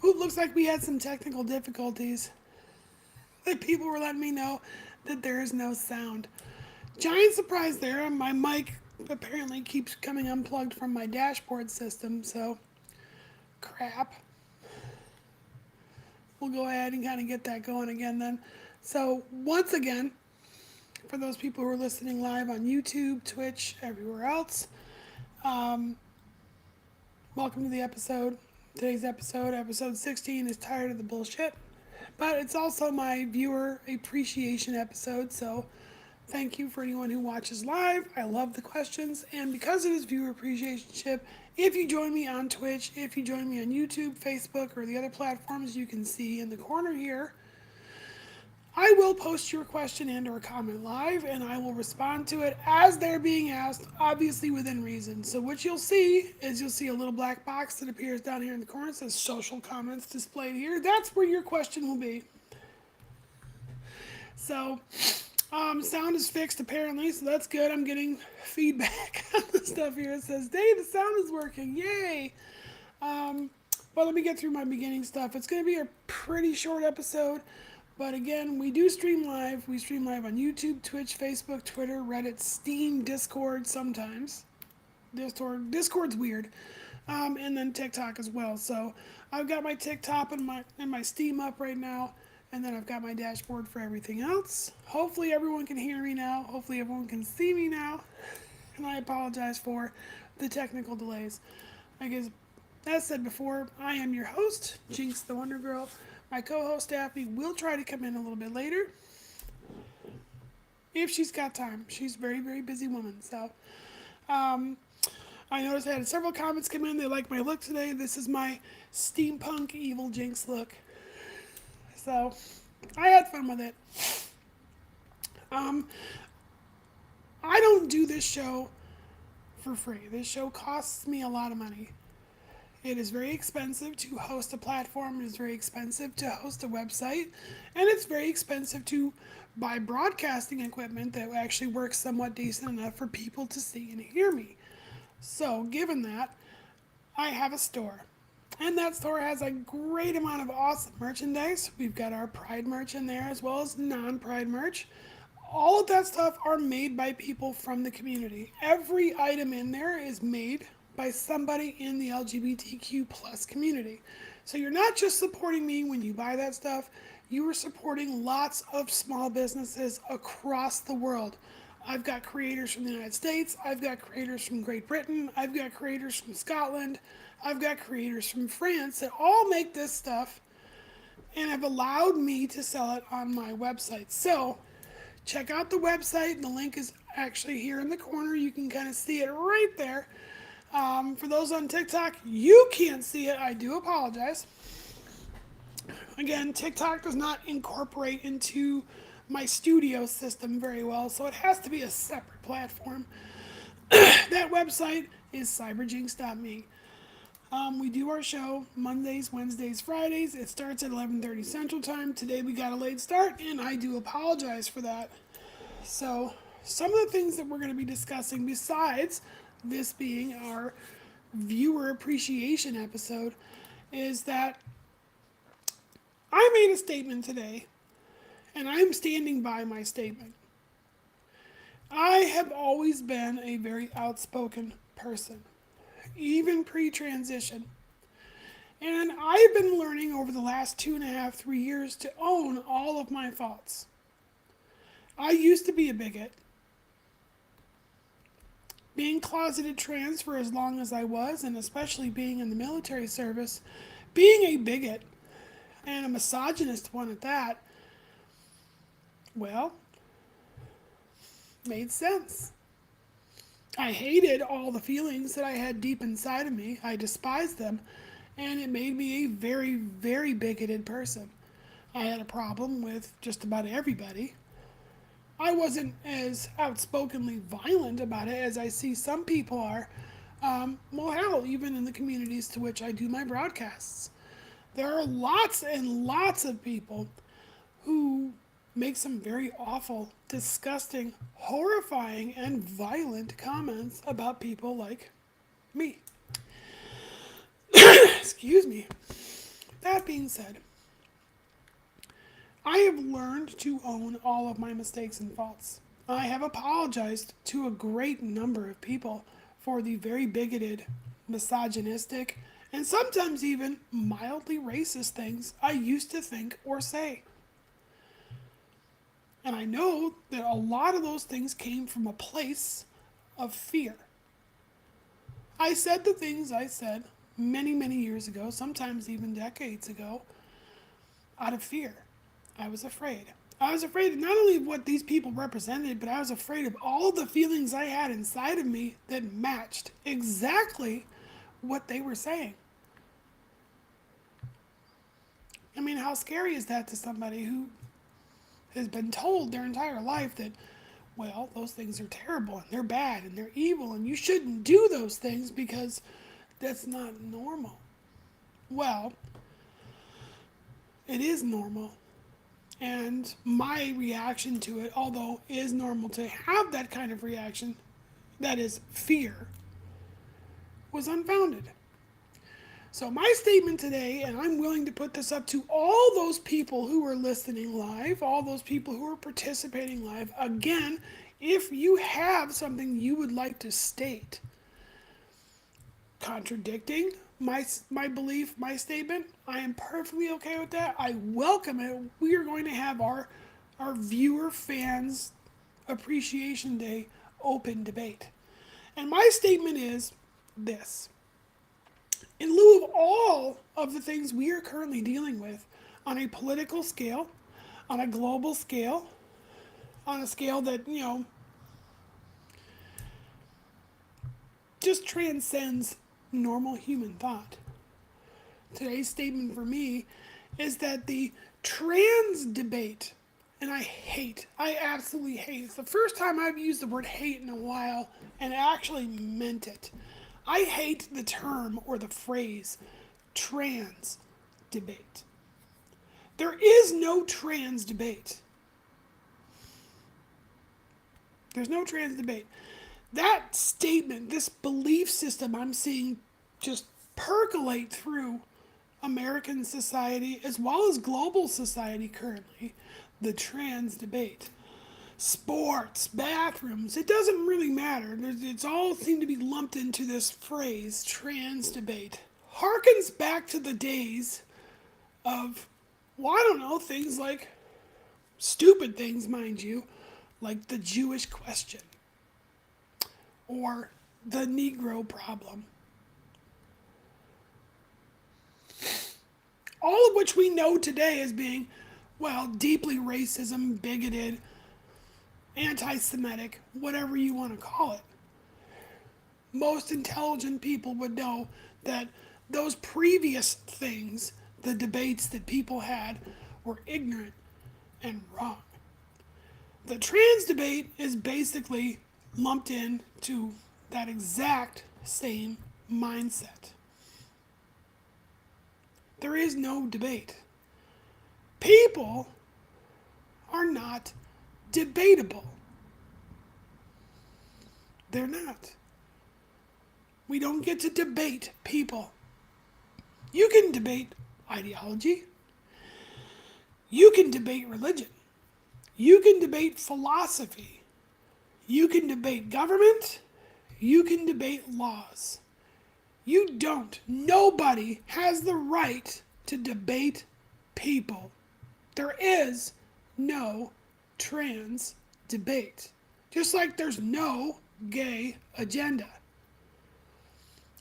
It looks like we had some technical difficulties. The people were letting me know that there is no sound. Giant surprise there. My mic apparently keeps coming unplugged from my dashboard system, so crap. We'll go ahead and kind of get that going again then. So, once again, for those people who are listening live on YouTube, Twitch, everywhere else, um, welcome to the episode. Today's episode, episode 16, is Tired of the Bullshit. But it's also my viewer appreciation episode, so thank you for anyone who watches live. I love the questions, and because it is viewer appreciation, if you join me on Twitch, if you join me on YouTube, Facebook, or the other platforms you can see in the corner here, I will post your question and or comment live, and I will respond to it as they're being asked, obviously within reason. So what you'll see is you'll see a little black box that appears down here in the corner. It says social comments displayed here. That's where your question will be. So sound is fixed apparently, so that's good. I'm getting feedback on the stuff here. It says, Dave, the sound is working. Yay. But let me get through my beginning stuff. It's going to be a pretty short episode. But again, we do stream live. We stream live on YouTube, Twitch, Facebook, Twitter, Reddit, Steam, Discord sometimes. Discord's weird. And then TikTok as well. So I've got my TikTok and my Steam up right now. And then I've got my dashboard for everything else. Hopefully everyone can hear me now. Hopefully everyone can see me now. And I apologize for the technical delays. I guess, as said before, I am your host, Jynx the Wonder Girl. My co-host Daphne will try to come in a little bit later if she's got time. She's a very, very busy woman. So I noticed I had several comments come in. They like my look today. This is my steampunk evil Jynx look. So I had fun with it. I don't do this show for free. This show costs me a lot of money. It is very expensive to host a platform. It is very expensive to host a website. And it's very expensive to buy broadcasting equipment that actually works somewhat decent enough for people to see and hear me. So, given that, I have a store. And that store has a great amount of awesome merchandise. We've got our Pride merch in there as well as non-Pride merch. All of that stuff are made by people from the community. Every item in there is made by somebody in the LGBTQ plus community. So you're not just supporting me when you buy that stuff, you are supporting lots of small businesses across the world. I've got creators from the United States, I've got creators from Great Britain, I've got creators from Scotland, I've got creators from France that all make this stuff and have allowed me to sell it on my website. So check out the website. The link is actually here in the corner. You can kind of see it right there. For those on TikTok, you can't see it. I do apologize. Again, TikTok does not incorporate into my studio system very well, so it has to be a separate platform. That website is cyberjinx.me. We do our show Mondays, Wednesdays, Fridays. It starts at 11:30 Central Time. Today we got a late start, and I do apologize for that. So, some of the things that we're going to be discussing, besides this being our viewer appreciation episode, is that I made a statement today, and I'm standing by my statement. I have always been a very outspoken person, even pre-transition. And I've been learning over the last 2.5, 3 years to own all of my faults. I used to be a bigot. Being closeted trans for as long as I was, and especially being in the military service, being a bigot, and a misogynist one at that, well, made sense. I hated all the feelings that I had deep inside of me. I despised them, and it made me a very, very bigoted person. I had a problem with just about everybody. I wasn't as outspokenly violent about it as I see some people are. Well, hell, even in the communities to which I do my broadcasts. There are lots and lots of people who make some very awful, disgusting, horrifying, and violent comments about people like me. Excuse me. That being said, I have learned to own all of my mistakes and faults. I have apologized to a great number of people for the very bigoted, misogynistic, and sometimes even mildly racist things I used to think or say. And I know that a lot of those things came from a place of fear. I said the things I said many, many years ago, sometimes even decades ago, out of fear. I was afraid. I was afraid not only of what these people represented, but I was afraid of all the feelings I had inside of me that matched exactly what they were saying. I mean, how scary is that to somebody who has been told their entire life that, well, those things are terrible and they're bad and they're evil and you shouldn't do those things because that's not normal. Well, it is normal. And my reaction to it, although it is normal to have that kind of reaction, that is fear, was unfounded. So my statement today, and I'm willing to put this up to all those people who are listening live, all those people who are participating live, again, if you have something you would like to state contradicting my belief, my statement, I am perfectly okay with that. I welcome it. We are going to have our viewer fans appreciation day open debate. And my statement is this. In lieu of all of the things we are currently dealing with on a political scale, on a global scale, on a scale that, just transcends normal human thought. Today's statement for me is that the trans debate, and I absolutely hate, it's the first time I've used the word hate in a while and actually meant it. I hate the term or the phrase trans debate. There is no trans debate. There's no trans debate. That statement, this belief system I'm seeing just percolate through American society as well as global society currently, the trans debate. Sports, bathrooms, it doesn't really matter. It's all seemed to be lumped into this phrase, trans debate. Harkens back to the days of, well, I don't know, things like, stupid things, mind you, like the Jewish question or the Negro problem. All of which we know today as being, well, deeply racism, bigoted, anti-Semitic, whatever you want to call it. Most intelligent people would know that those previous things, the debates that people had, were ignorant and wrong. The trans debate is basically lumped in to that exact same mindset. There is no debate. People are not debatable. They're not. We don't get to debate people. You can debate ideology. You can debate religion. You can debate philosophy. You can debate government. You can debate laws. You don't. Nobody has the right to debate people. There is no trans debate. Just like there's no gay agenda.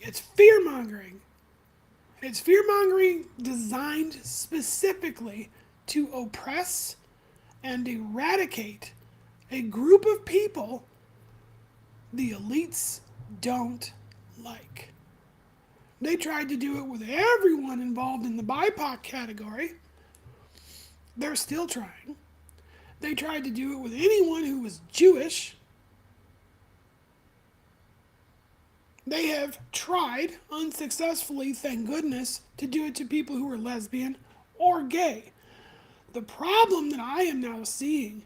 It's fear-mongering. It's fear-mongering designed specifically to oppress and eradicate a group of people the elites don't like. They tried to do it with everyone involved in the BIPOC category. They're still trying. They tried to do it with anyone who was Jewish. They have tried, unsuccessfully, thank goodness, to do it to people who are lesbian or gay. The problem that I am now seeing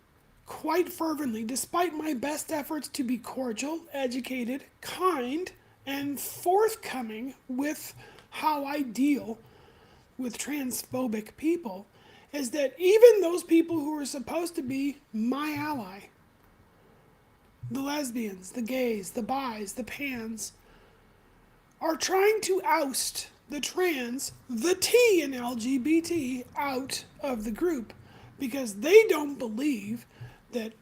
quite fervently, despite my best efforts to be cordial, educated, kind, and forthcoming with how I deal with transphobic people is that even those people who are supposed to be my ally, the lesbians, the gays, the bis, the pans, are trying to oust the trans, the T in LGBT, out of the group because they don't believe that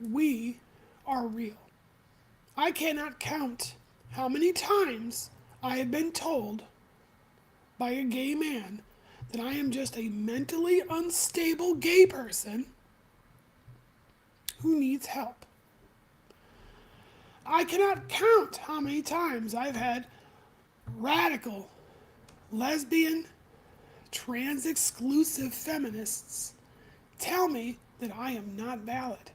we are real. I cannot count how many times I have been told by a gay man that I am just a mentally unstable gay person who needs help. I cannot count how many times I've had radical, lesbian, trans-exclusive feminists tell me that I am not valid.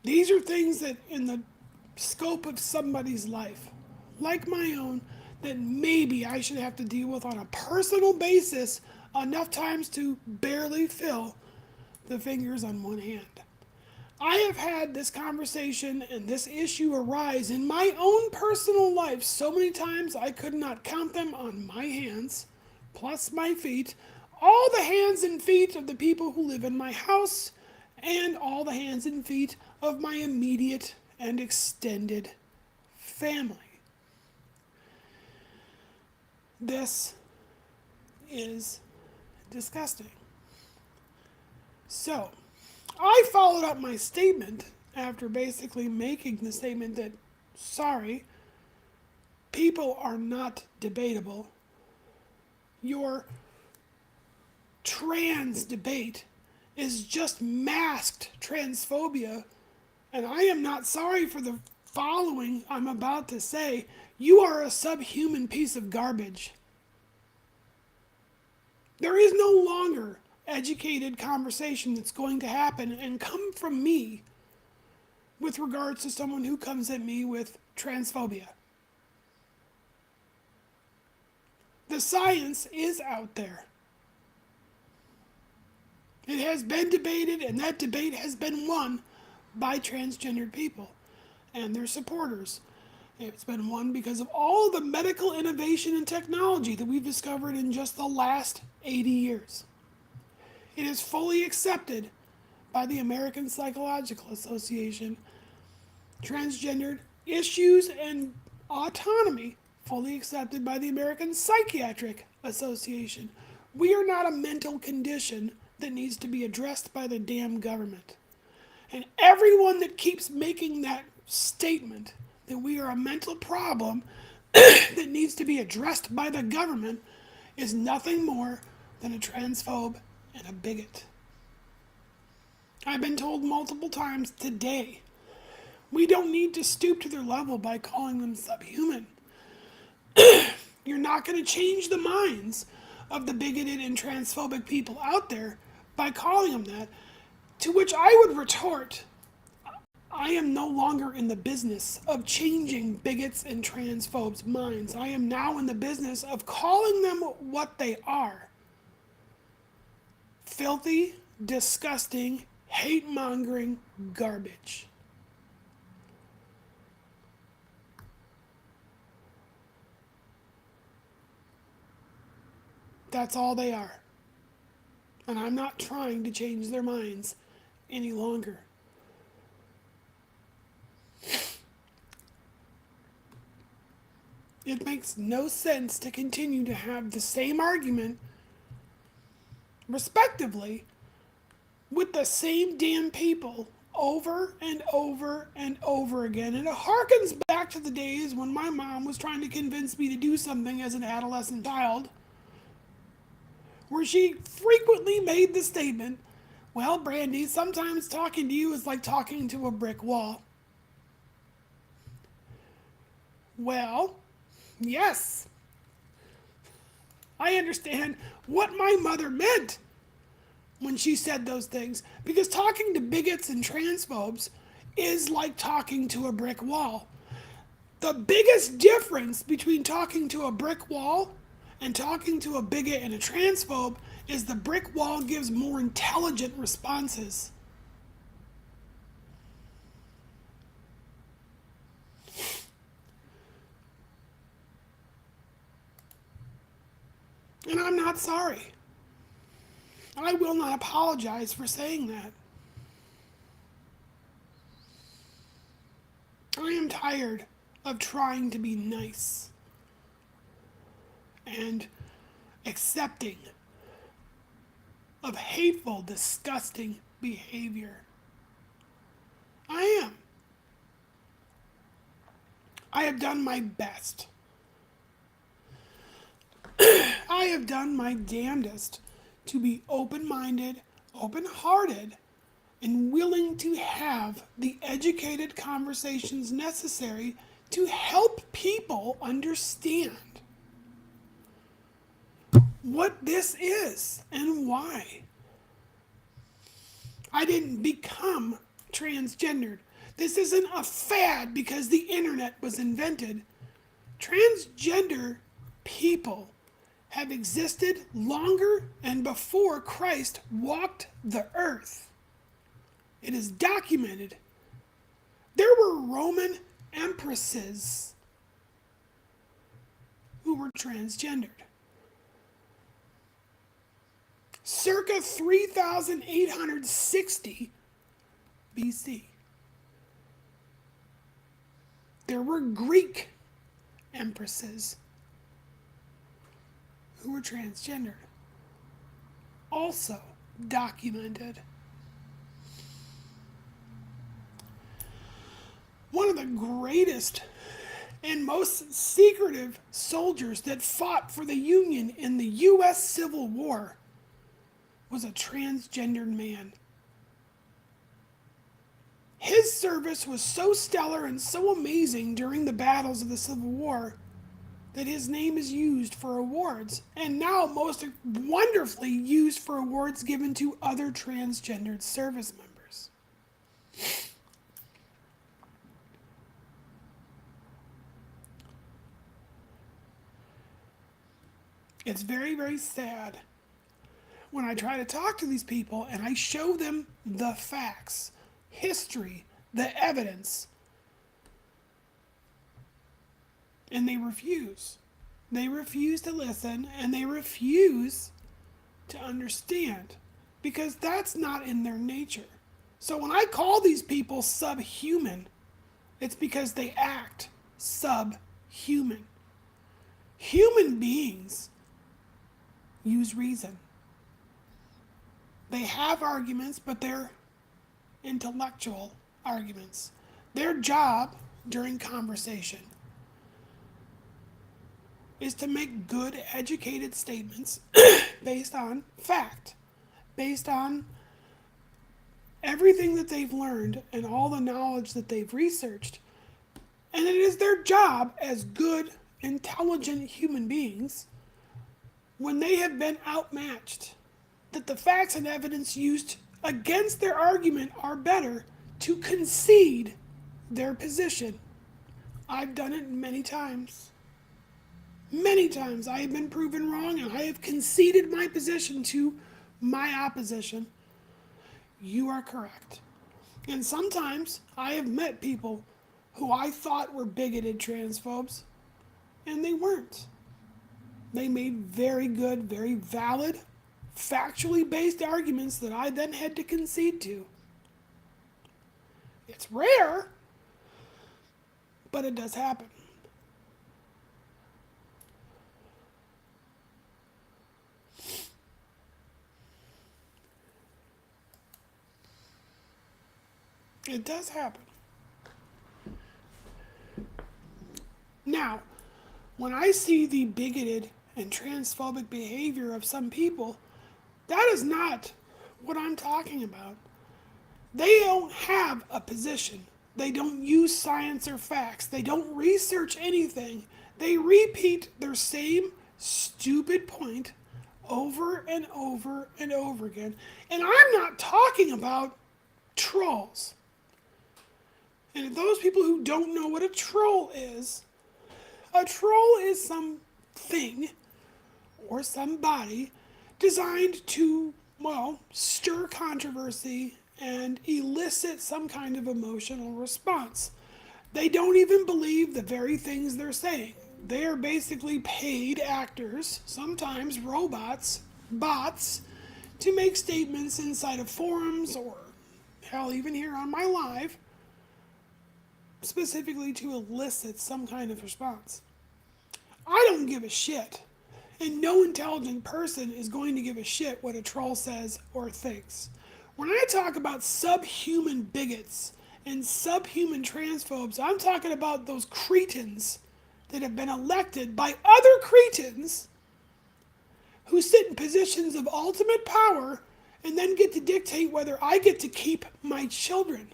These are things that in the scope of somebody's life, like my own, that maybe I should have to deal with on a personal basis enough times to barely fill the fingers on one hand. I have had this conversation and this issue arise in my own personal life so many times I could not count them on my hands, plus my feet, all the hands and feet of the people who live in my house, and all the hands and feet of my immediate and extended family. This is disgusting. So, I followed up my statement after basically making the statement that, sorry, people are not debatable. Your trans debate is just masked transphobia, and I am not sorry for the following I'm about to say. You are a subhuman piece of garbage. There is no longer educated conversation that's going to happen and come from me with regards to someone who comes at me with transphobia. The science is out there. It has been debated, and that debate has been won by transgendered people and their supporters. It's been won because of all the medical innovation and technology that we've discovered in just the last 80 years. It is fully accepted by the American Psychological Association. Transgendered issues and autonomy fully accepted by the American Psychiatric Association. We are not a mental condition that needs to be addressed by the damn government. And everyone that keeps making that statement that we are a mental problem that needs to be addressed by the government is nothing more than a transphobe and a bigot. I've been told multiple times today, we don't need to stoop to their level by calling them subhuman. You're not going to change the minds of the bigoted and transphobic people out there by calling them that. To which I would retort, I am no longer in the business of changing bigots and transphobes' minds. I am now in the business of calling them what they are. Filthy, disgusting, hate-mongering garbage. That's all they are. And I'm not trying to change their minds any longer. It makes no sense to continue to have the same argument, respectively, with the same damn people over and over and over again. And it harkens back to the days when my mom was trying to convince me to do something as an adolescent child, where she frequently made the statement, well, Brandy, sometimes talking to you is like talking to a brick wall. Well, yes, I understand what my mother meant when she said those things, because talking to bigots and transphobes is like talking to a brick wall. The biggest difference between talking to a brick wall and talking to a bigot and a transphobe is the brick wall gives more intelligent responses. And I'm not sorry. I will not apologize for saying that. I am tired of trying to be nice and accepting of hateful, disgusting behavior. I am. I have done my best. I have done my damnedest to be open-minded, open-hearted, and willing to have the educated conversations necessary to help people understand what this is and why. I didn't become transgendered. This isn't a fad because the internet was invented. Transgender people have existed longer and before Christ walked the earth. It is documented. There were Roman empresses who were transgendered. Circa 3860 BC. There were Greek empresses who were transgendered. Also documented. One of the greatest and most secretive soldiers that fought for the Union in the U.S. Civil War was a transgendered man. His service was so stellar and so amazing during the battles of the Civil War that his name is used for awards, and now most wonderfully used for awards given to other transgendered service members. It's very, very sad when I try to talk to these people and I show them the facts, history, the evidence, and they refuse. They refuse to listen and they refuse to understand because that's not in their nature. So when I call these people subhuman, it's because they act subhuman. Human beings use reason. They have arguments, but they're intellectual arguments. Their job during conversation is to make good, educated statements based on fact, based on everything that they've learned and all the knowledge that they've researched. And it is their job as good, intelligent human beings, when they have been outmatched, that the facts and evidence used against their argument are better, to concede their position. I've done it many times. Many times I have been proven wrong and I have conceded my position to my opposition. You are correct. And sometimes I have met people who I thought were bigoted transphobes, and they weren't. They made very good, very valid, factually based arguments that I then had to concede to. It's rare, but it does happen. It does happen. Now, when I see the bigoted and transphobic behavior of some people, that is not what I'm talking about. They don't have a position. They don't use science or facts. They don't research anything. They repeat their same stupid point over and over and over again. And I'm not talking about trolls. And those people who don't know what a troll is something or somebody designed to, well, stir controversy and elicit some kind of emotional response. They don't even believe the very things they're saying. They are basically paid actors, sometimes robots, bots, to make statements inside of forums or, hell, even here on my live, specifically to elicit some kind of response. I don't give a shit. And no intelligent person is going to give a shit what a troll says or thinks. When I talk about subhuman bigots and subhuman transphobes, I'm talking about those cretins that have been elected by other cretins who sit in positions of ultimate power and then get to dictate whether I get to keep my children.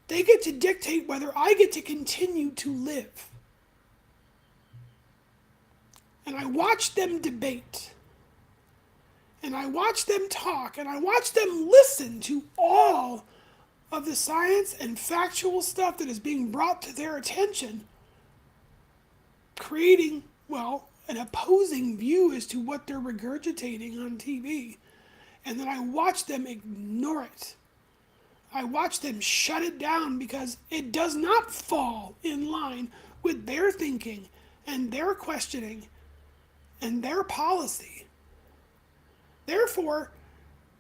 They get to dictate whether I get to continue to live. And I watch them debate. And I watch them talk. And I watch them listen to all of the science and factual stuff that is being brought to their attention, creating, well, an opposing view as to what they're regurgitating on TV. And then I watch them ignore it. I watch them shut it down because it does not fall in line with their thinking and their questioning and their policy. Therefore,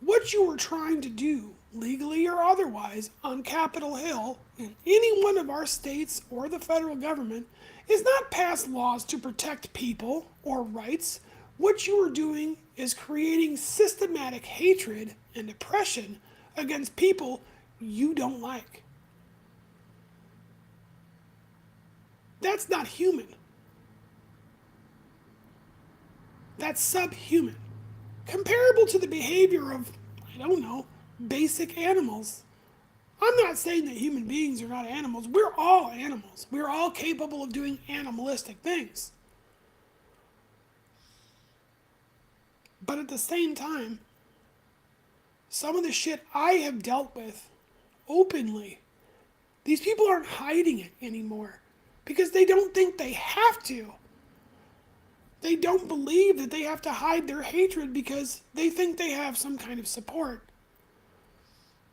what you are trying to do, legally or otherwise, on Capitol Hill, in any one of our states or the federal government, is not pass laws to protect people or rights. What you are doing is creating systematic hatred and oppression against people you don't like. That's not human. That's subhuman. Comparable to the behavior of, I don't know, basic animals. I'm not saying that human beings are not animals. We're all animals. We're all capable of doing animalistic things. But at the same time, some of the shit I have dealt with openly, these people aren't hiding it anymore because they don't think they have to. They don't believe that they have to hide their hatred because they think they have some kind of support,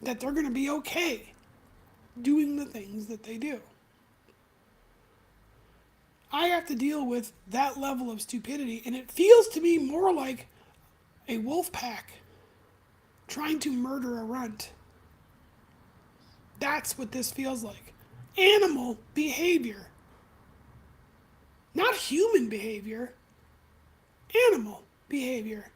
that they're going to be okay doing the things that they do. I have to deal with that level of stupidity, and it feels to me more like a wolf pack trying to murder a runt. That's what this feels like. Animal behavior. Not human behavior. Animal behavior.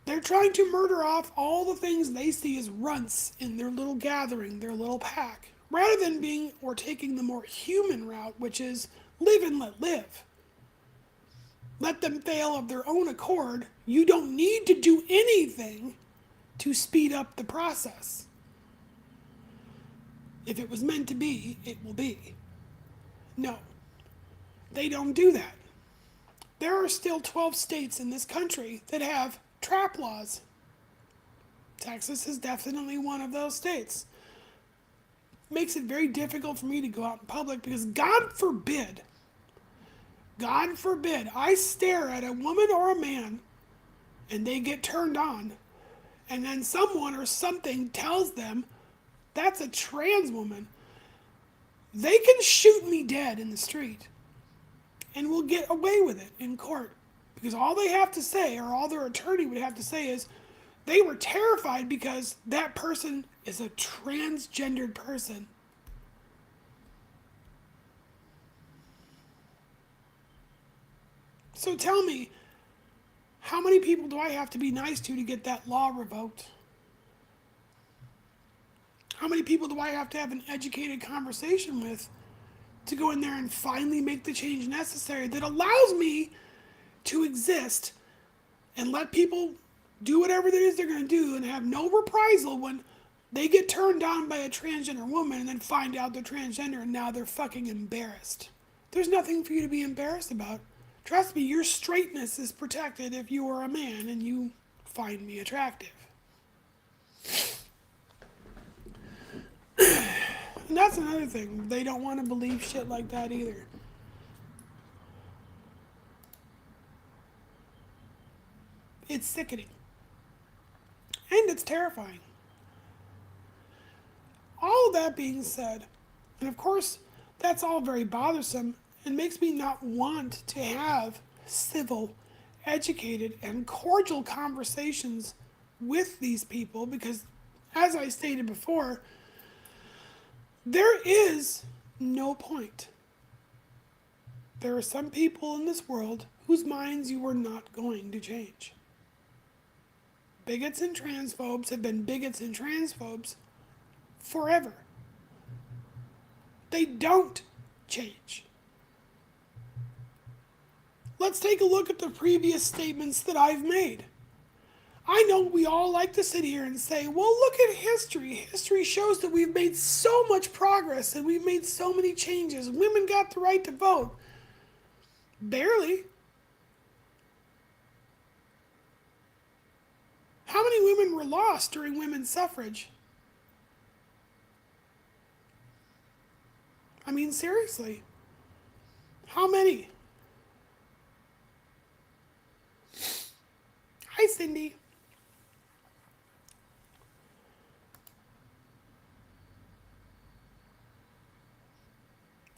They're trying to murder off all the things they see as runts in their little gathering, their little pack, rather than being or taking the more human route, which is live and let live. Let them fail of their own accord. You don't need to do anything to speed up the process. If it was meant to be, it will be. No, they don't do that. There are still 12 states in this country that have trap laws. Texas is definitely one of those states. Makes it very difficult for me to go out in public because God forbid, I stare at a woman or a man and they get turned on, and then someone or something tells them that's a trans woman. They can shoot me dead in the street and will get away with it in court because all they have to say, or all their attorney would have to say, is they were terrified because that person is a transgendered person. So tell me, how many people do I have to be nice to get that law revoked? How many people do I have to have an educated conversation with to go in there and finally make the change necessary that allows me to exist and let people do whatever it is they're going to do and have no reprisal when they get turned on by a transgender woman and then find out they're transgender and now they're fucking embarrassed. There's nothing for you to be embarrassed about. Trust me, your straightness is protected if you are a man and you find me attractive. And that's another thing. They don't want to believe shit like that either. It's sickening. And it's terrifying. All of that being said, And of course, that's all very bothersome and makes me not want to have civil, educated, and cordial conversations with these people because, as I stated before, there is no point. There are some people in this world whose minds you are not going to change. Bigots and transphobes have been bigots and transphobes forever. They don't change. Let's take a look at the previous statements that I've made. I know we all like to sit here and say, well, look at history. History shows that we've made so much progress and we've made so many changes. Women got the right to vote. Barely. How many women were lost during women's suffrage? I mean, seriously. How many? Hi, Cindy.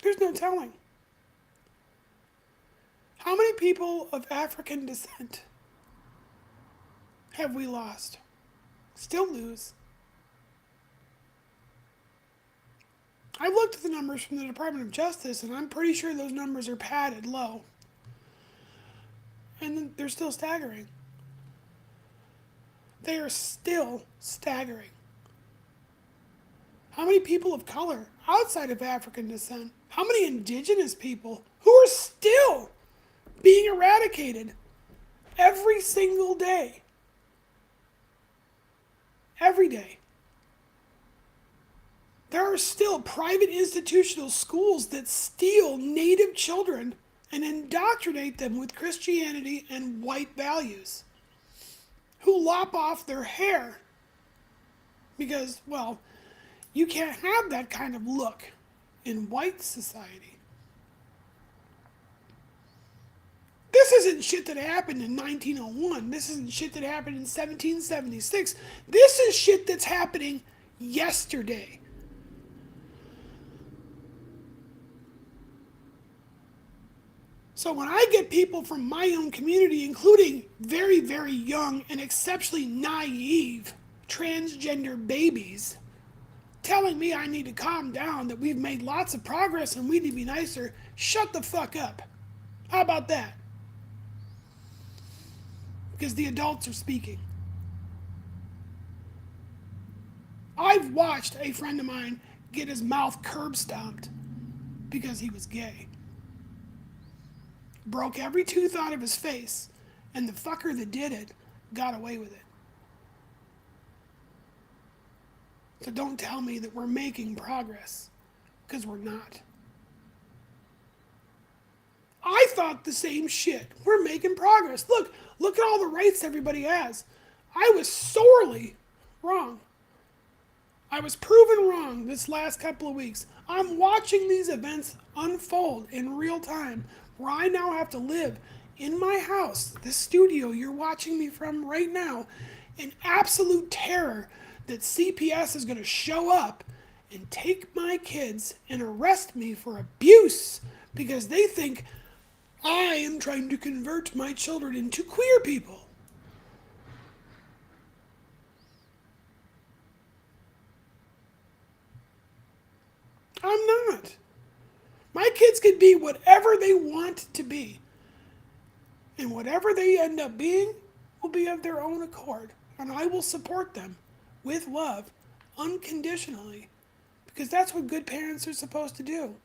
There's no telling. How many people of African descent have we lost? Still lose. I've looked at the numbers from the Department of Justice, and I'm pretty sure those numbers are padded low. And they're still staggering. They are still staggering. How many people of color outside of African descent? How many indigenous people who are still being eradicated every single day? Every day. There are still private institutional schools that steal Native children and indoctrinate them with Christianity and white values, who lop off their hair because, well, you can't have that kind of look in white society. This isn't shit that happened in 1901. This isn't shit that happened in 1776. This is shit that's happening yesterday. So when I get people from my own community, including very, very young and exceptionally naive transgender babies, telling me I need to calm down, that we've made lots of progress and we need to be nicer, shut the fuck up. How about that? Because the adults are speaking. I've watched a friend of mine get his mouth curb stomped because he was gay. Broke every tooth out of his face, and the fucker that did it got away with it. So don't tell me that we're making progress, because we're not. I thought the same shit. We're making progress. Look at all the rights everybody has. I was sorely wrong. I was proven wrong this last couple of weeks. I'm watching these events unfold in real time, where I now have to live in my house, this studio you're watching me from right now, in absolute terror that CPS is going to show up and take my kids and arrest me for abuse because they think I am trying to convert my children into queer people. I'm not. My kids can be whatever they want to be. And whatever they end up being will be of their own accord. And I will support them with love, unconditionally. Because that's what good parents are supposed to do.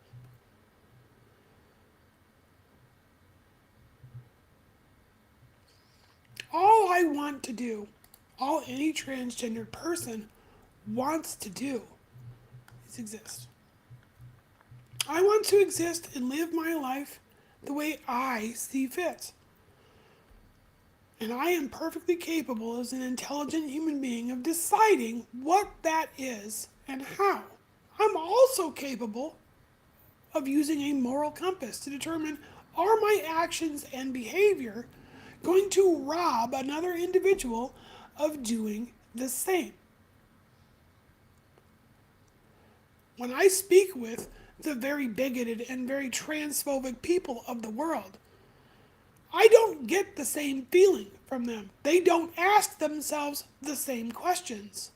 All I want to do, all any transgender person wants to do, is exist. I want to exist and live my life the way I see fit. And I am perfectly capable as an intelligent human being of deciding what that is and how. I'm also capable of using a moral compass to determine, are my actions and behavior going to rob another individual of doing the same? when I speak with the very bigoted and very transphobic people of the world, I don't get the same feeling from them. They don't ask themselves the same questions.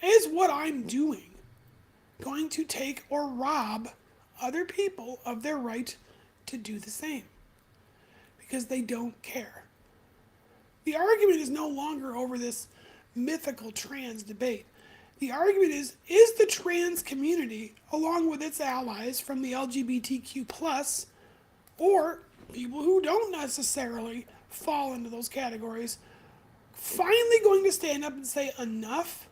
Is what I'm doing going to take or rob other people of their right to do the same? Because they don't care. The argument is no longer over this mythical trans debate. The argument is the trans community, along with its allies from the LGBTQ plus, or people who don't necessarily fall into those categories, finally going to stand up and say enough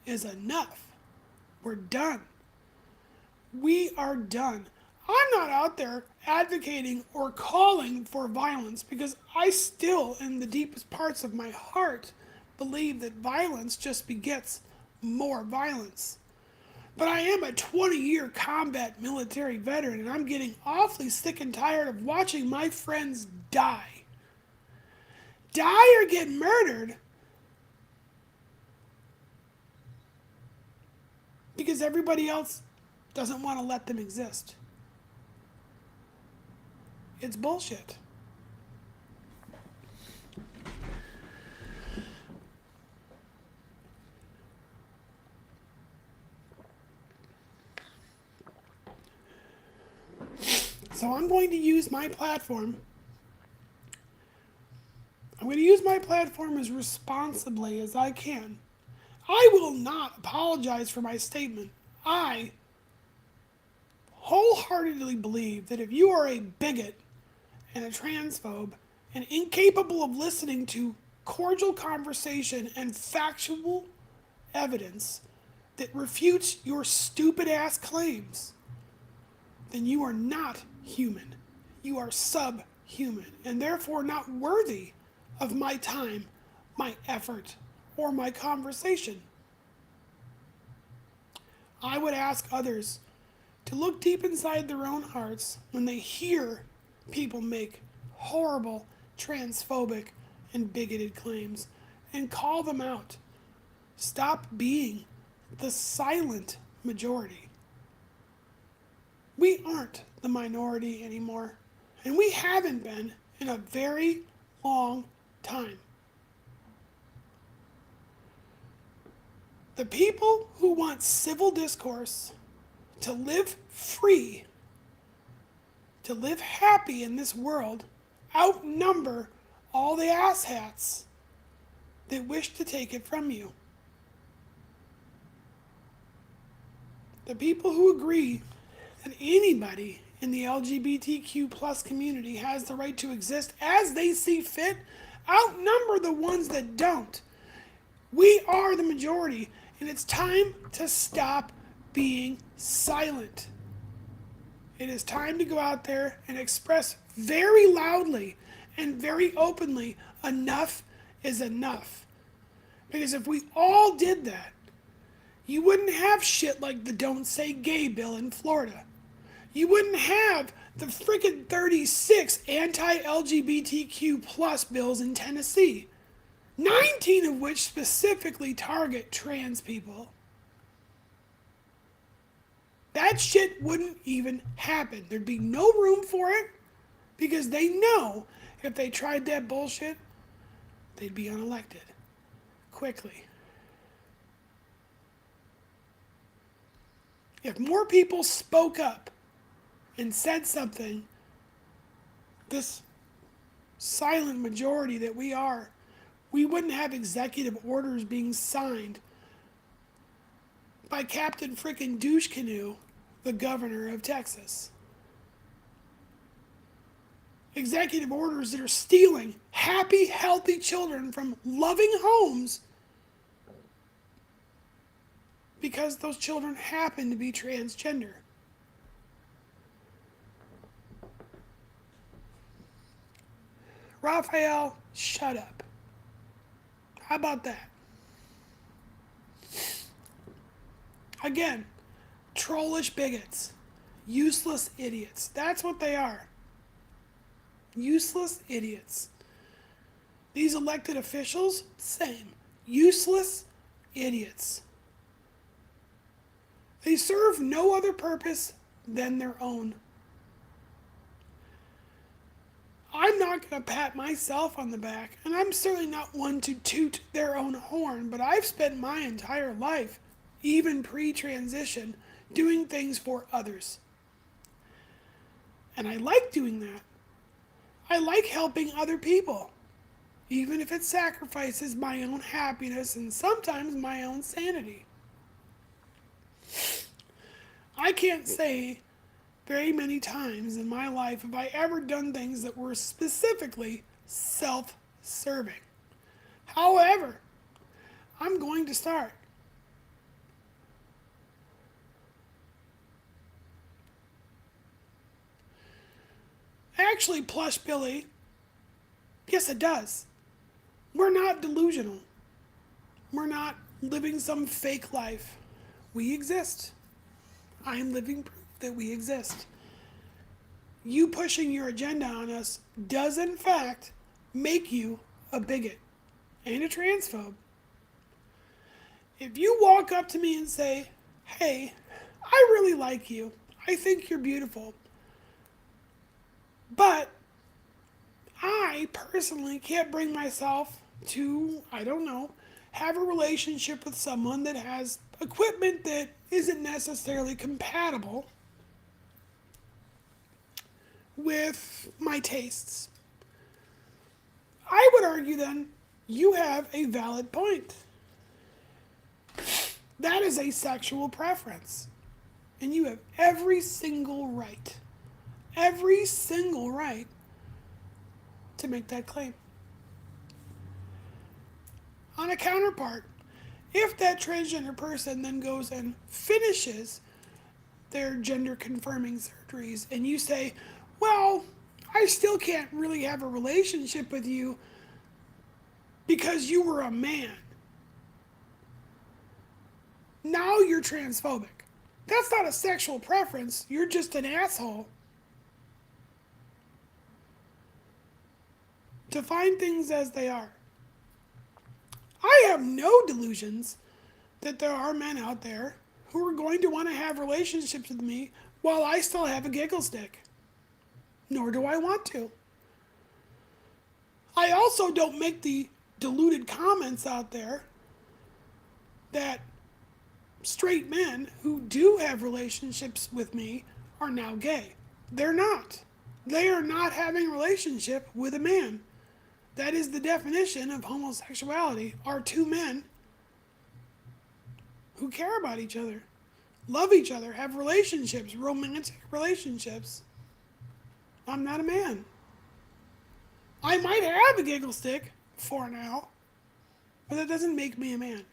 is enough. We're done. We are done. I'm not out there advocating or calling for violence because I still, in the deepest parts of my heart, believe that violence just begets more violence. But I am a 20-year combat military veteran, and I'm getting awfully sick and tired of watching my friends die. Die or get murdered because everybody else doesn't want to let them exist. It's bullshit. So I'm going to use my platform. I'm going to use my platform as responsibly as I can. I will not apologize for my statement. I wholeheartedly believe that if you are a bigot and a transphobe and incapable of listening to cordial conversation and factual evidence that refutes your stupid ass claims, then you are not human. You are subhuman and therefore not worthy of my time, my effort, or my conversation. I would ask others to look deep inside their own hearts when they hear people make horrible, transphobic, and bigoted claims and call them out. Stop being the silent majority. We aren't the minority anymore, and we haven't been in a very long time. The people who want civil discourse, to live free, to live happy in this world, outnumber all the asshats that wish to take it from you. The people who agree that anybody in the LGBTQ plus community has the right to exist as they see fit outnumber the ones that don't. We are the majority, and it's time to stop being silent. It is time to go out there and express very loudly and very openly, enough is enough. Because if we all did that, you wouldn't have shit like the Don't Say Gay bill in Florida. You wouldn't have the freaking 36 anti-LGBTQ plus bills in Tennessee, 19 of which specifically target trans people. That shit wouldn't even happen. There'd be no room for it because they know if they tried that bullshit, they'd be unelected quickly. If more people spoke up and said something, this silent majority that we are, we wouldn't have executive orders being signed by Captain frickin' Douche Canoe, the governor of Texas. Executive orders that are stealing happy, healthy children from loving homes because those children happen to be transgender. Raphael, shut up. How about that? Again, trollish bigots. Useless idiots. That's what they are. Useless idiots. These elected officials, same. Useless idiots. They serve no other purpose than their own. I'm not going to pat myself on the back, and I'm certainly not one to toot their own horn, but I've spent my entire life, even pre-transition, doing things for others. And I like doing that. I like helping other people, even if it sacrifices my own happiness and sometimes my own sanity. I can't say very many times in my life have I ever done things that were specifically self-serving. However, I'm going to start. Actually, Plush Billy, yes it does. We're not delusional. We're not living some fake life. We exist. I am living proof that we exist. You pushing your agenda on us does in fact make you a bigot and a transphobe. If you walk up to me and say, hey, I really like you. I think you're beautiful. But I personally can't bring myself to, I don't know, have a relationship with someone that has equipment that isn't necessarily compatible with my tastes. I would argue then you have a valid point. That is a sexual preference. And you have every single right to make that claim. On a counterpart, if that transgender person then goes and finishes their gender confirming surgeries and you say, well, I still can't really have a relationship with you because you were a man. Now you're transphobic. That's not a sexual preference. You're just an asshole. Define things as they are. I have no delusions that there are men out there who are going to want to have relationships with me while I still have a giggle stick. Nor do I want to. I also don't make the deluded comments out there that straight men who do have relationships with me are now gay. They're not. They are not having a relationship with a man. That is the definition of homosexuality, are two men who care about each other, love each other, have relationships, romantic relationships. I'm not a man. I might have a giggle stick for now, but that doesn't make me a man.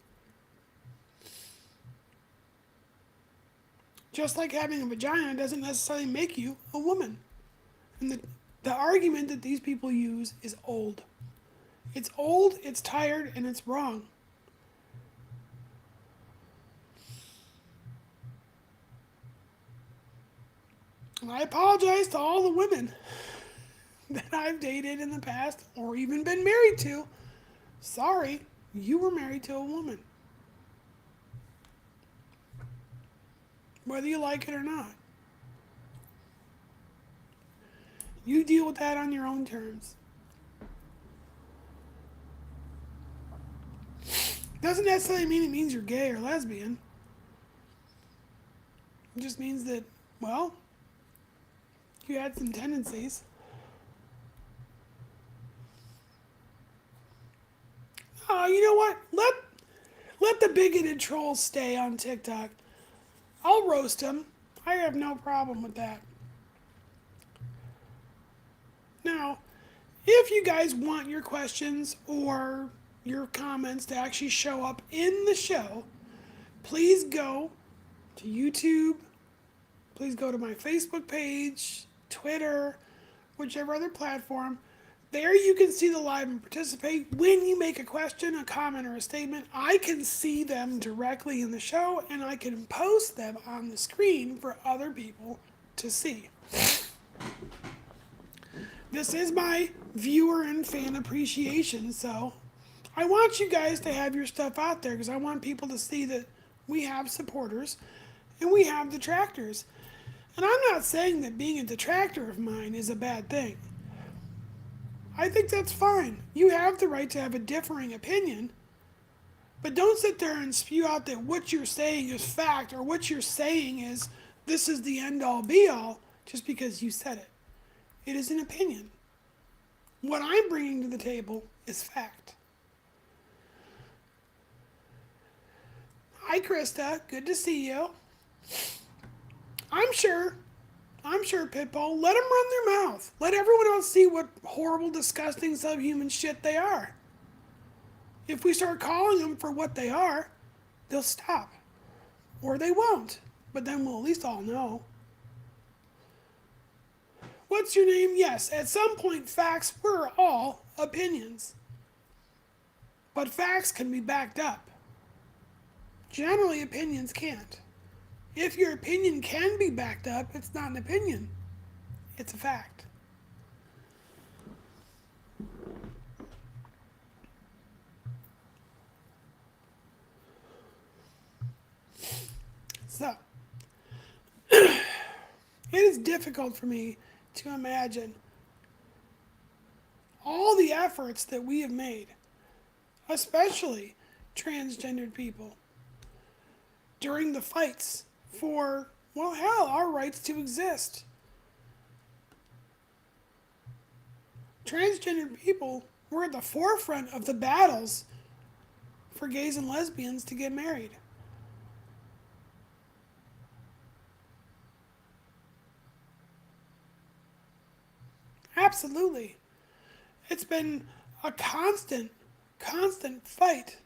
Just like having a vagina doesn't necessarily make you a woman. And the argument that these people use is old. It's old, it's tired, and it's wrong. And I apologize to all the women that I've dated in the past or even been married to. Sorry, you were married to a woman. Whether you like it or not. You deal with that on your own terms. Doesn't necessarily mean it means you're gay or lesbian. It just means that, well, you had some tendencies. Oh, you know what? Let the bigoted trolls stay on TikTok. I'll roast them. I have no problem with that. Now, if you guys want your questions or your comments to actually show up in the show, please go to YouTube. Please go to my Facebook page, Twitter, whichever other platform. There you can see the live and participate. When you make a question, a comment, or a statement, I can see them directly in the show and I can post them on the screen for other people to see. This is my viewer and fan appreciation, so I want you guys to have your stuff out there because I want people to see that we have supporters and we have detractors. And I'm not saying that being a detractor of mine is a bad thing. I think that's fine. You have the right to have a differing opinion, but don't sit there and spew out that what you're saying is fact or what you're saying is this is the end all be all just because you said it. It is an opinion. What I'm bringing to the table is fact. Hi, Krista. Good to see you. I'm sure, Pitbull, let them run their mouth. Let everyone else see what horrible, disgusting, subhuman shit they are. If we start calling them for what they are, they'll stop. Or they won't. But then we'll at least all know. What's your name? Yes, at some point, facts were all opinions. But facts can be backed up. Generally, opinions can't. If your opinion can be backed up, it's not an opinion. It's a fact. So, it is difficult for me to imagine all the efforts that we have made, especially transgendered people, during the fights for, well, hell, our rights to exist. Transgender people were at the forefront of the battles for gays and lesbians to get married. Absolutely. It's been a constant fight.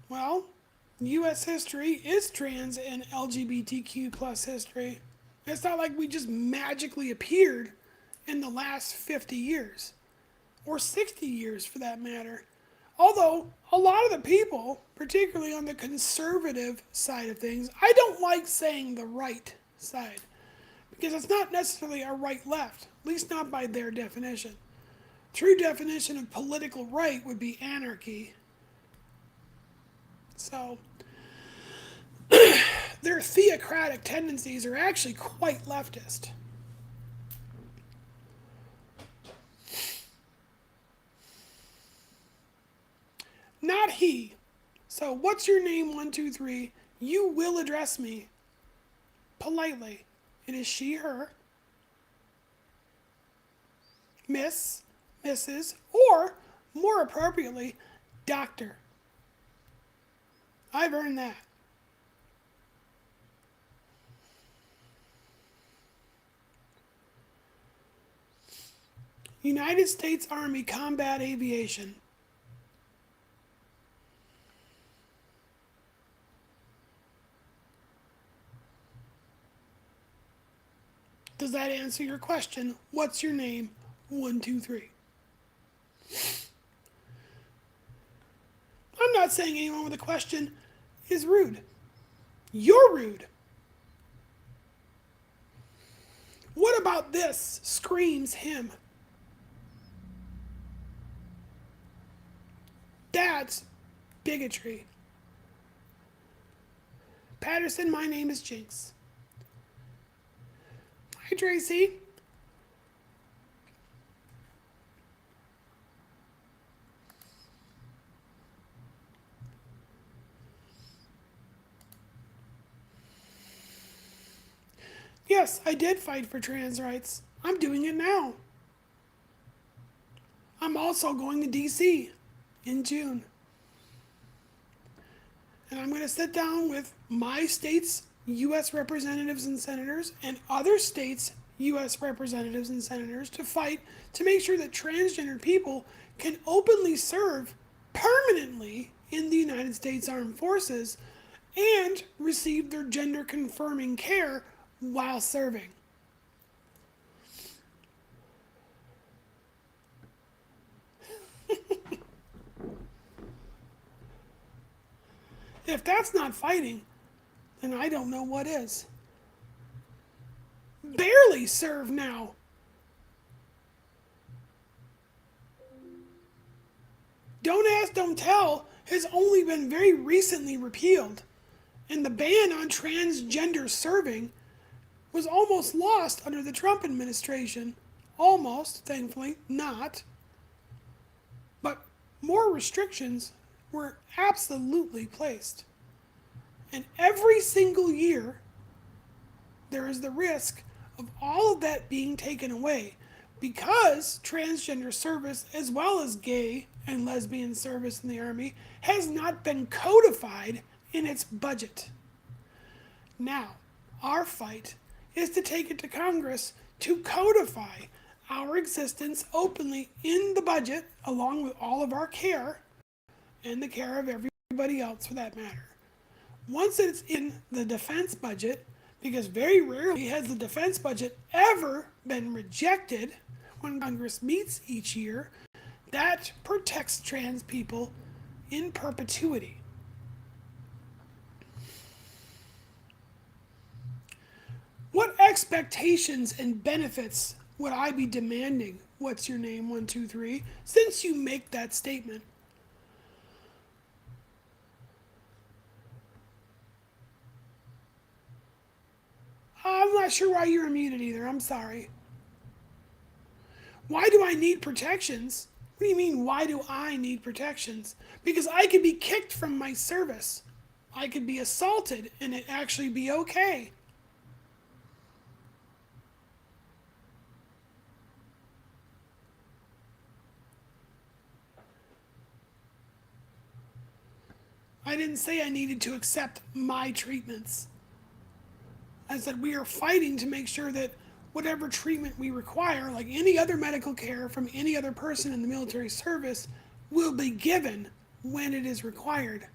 Well, U.S. history is trans and LGBTQ plus history. It's not like we just magically appeared in the last 50 years, or 60 years for that matter. Although, a lot of the people, particularly on the conservative side of things, I don't like saying the right side, because it's not necessarily a right-left, at least not by their definition. True definition of political right would be anarchy. So, their theocratic tendencies are actually quite leftist. Not he. So, what's your name, 123? You will address me politely. It is she, her, Miss, Mrs., or, more appropriately, Doctor. I've earned that. United States Army Combat Aviation. Does that answer your question? What's your name? 123. I'm not saying anyone with a question is rude. You're rude. What about this screams him? That's bigotry. Patterson, my name is Jynx. Hi, Tracy. Yes, I did fight for trans rights. I'm doing it now. I'm also going to DC in June. And I'm going to sit down with my state's U.S. representatives and senators and other states' U.S. representatives and senators to fight to make sure that transgender people can openly serve permanently in the United States Armed Forces and receive their gender confirming care while serving. If that's not fighting, then I don't know what is. Barely serve now. Don't ask, don't tell has only been very recently repealed And the ban on transgender serving was almost lost under the Trump administration. Almost, thankfully, not. But more restrictions were absolutely placed. And every single year, there is the risk of all of that being taken away because transgender service, as well as gay and lesbian service in the Army, has not been codified in its budget. Now, our fight is to take it to Congress to codify our existence openly in the budget, along with all of our care and the care of everybody else for that matter. Once it's in the defense budget, because very rarely has the defense budget ever been rejected when Congress meets each year, that protects trans people in perpetuity. What expectations and benefits would I be demanding? What's your name, 123, since you make that statement? I'm not sure why you're muted either. I'm sorry. Why do I need protections? What do you mean, why do I need protections? Because I could be kicked from my service. I could be assaulted and it actually be okay. I didn't say I needed to accept my treatments. I said we are fighting to make sure that whatever treatment we require, like any other medical care from any other person in the military service, will be given when it is required.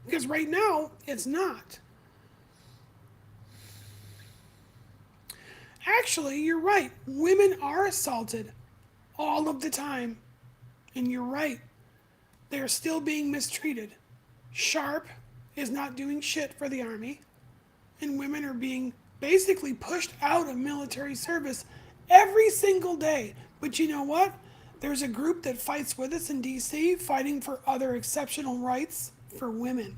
Because right now, it's not. Actually, you're right. Women are assaulted all of the time. And you're right. They're still being mistreated. Sharp is not doing shit for the Army. And women are being basically pushed out of military service every single day. But you know what? There's a group that fights with us in DC fighting for other exceptional rights for women.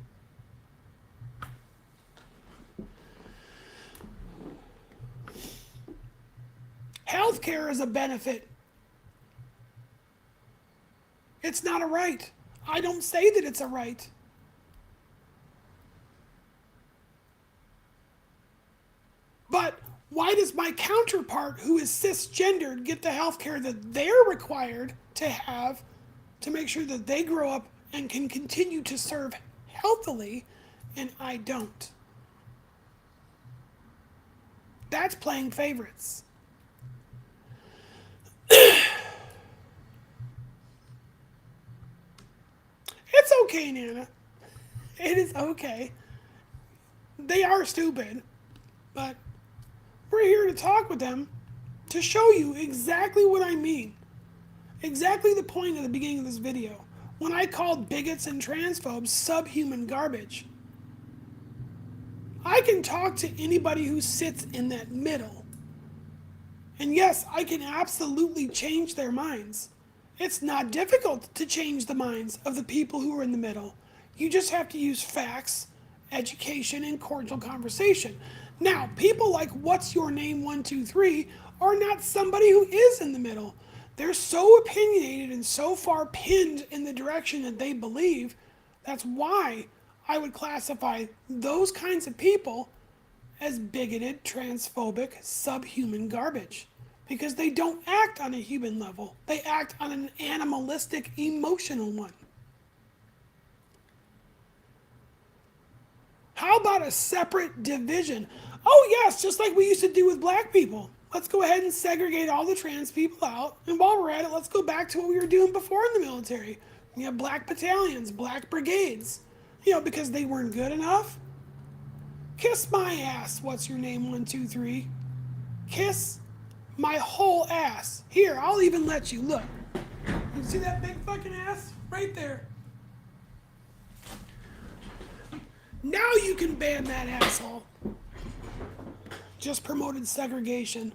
Healthcare is a benefit. It's not a right. I don't say that it's a right. But why does my counterpart, who is cisgendered, get the health care that they're required to have to make sure that they grow up and can continue to serve healthily, and I don't? That's playing favorites. It's okay, Nana. It is okay. They are stupid, but we're here to talk with them to show you exactly what I mean. Exactly the point at the beginning of this video, when I called bigots and transphobes subhuman garbage. I can talk to anybody who sits in that middle. And yes, I can absolutely change their minds. It's not difficult to change the minds of the people who are in the middle. You just have to use facts, education, and cordial conversation. Now, people like What's Your Name 123 are not somebody who is in the middle. They're so opinionated and so far pinned in the direction that they believe. That's why I would classify those kinds of people as bigoted, transphobic, subhuman garbage. Because they don't act on a human level. They act on an animalistic, emotional one. How about a separate division? Oh yes, just like we used to do with black people. Let's go ahead and segregate all the trans people out. And while we're at it, let's go back to what we were doing before in the military. We have black battalions, black brigades. Because they weren't good enough. Kiss my ass, What's Your Name 123. Kiss my whole ass. Here, I'll even let you. Look. You see that big fucking ass? Right there. Now you can ban that asshole. Just promoted segregation.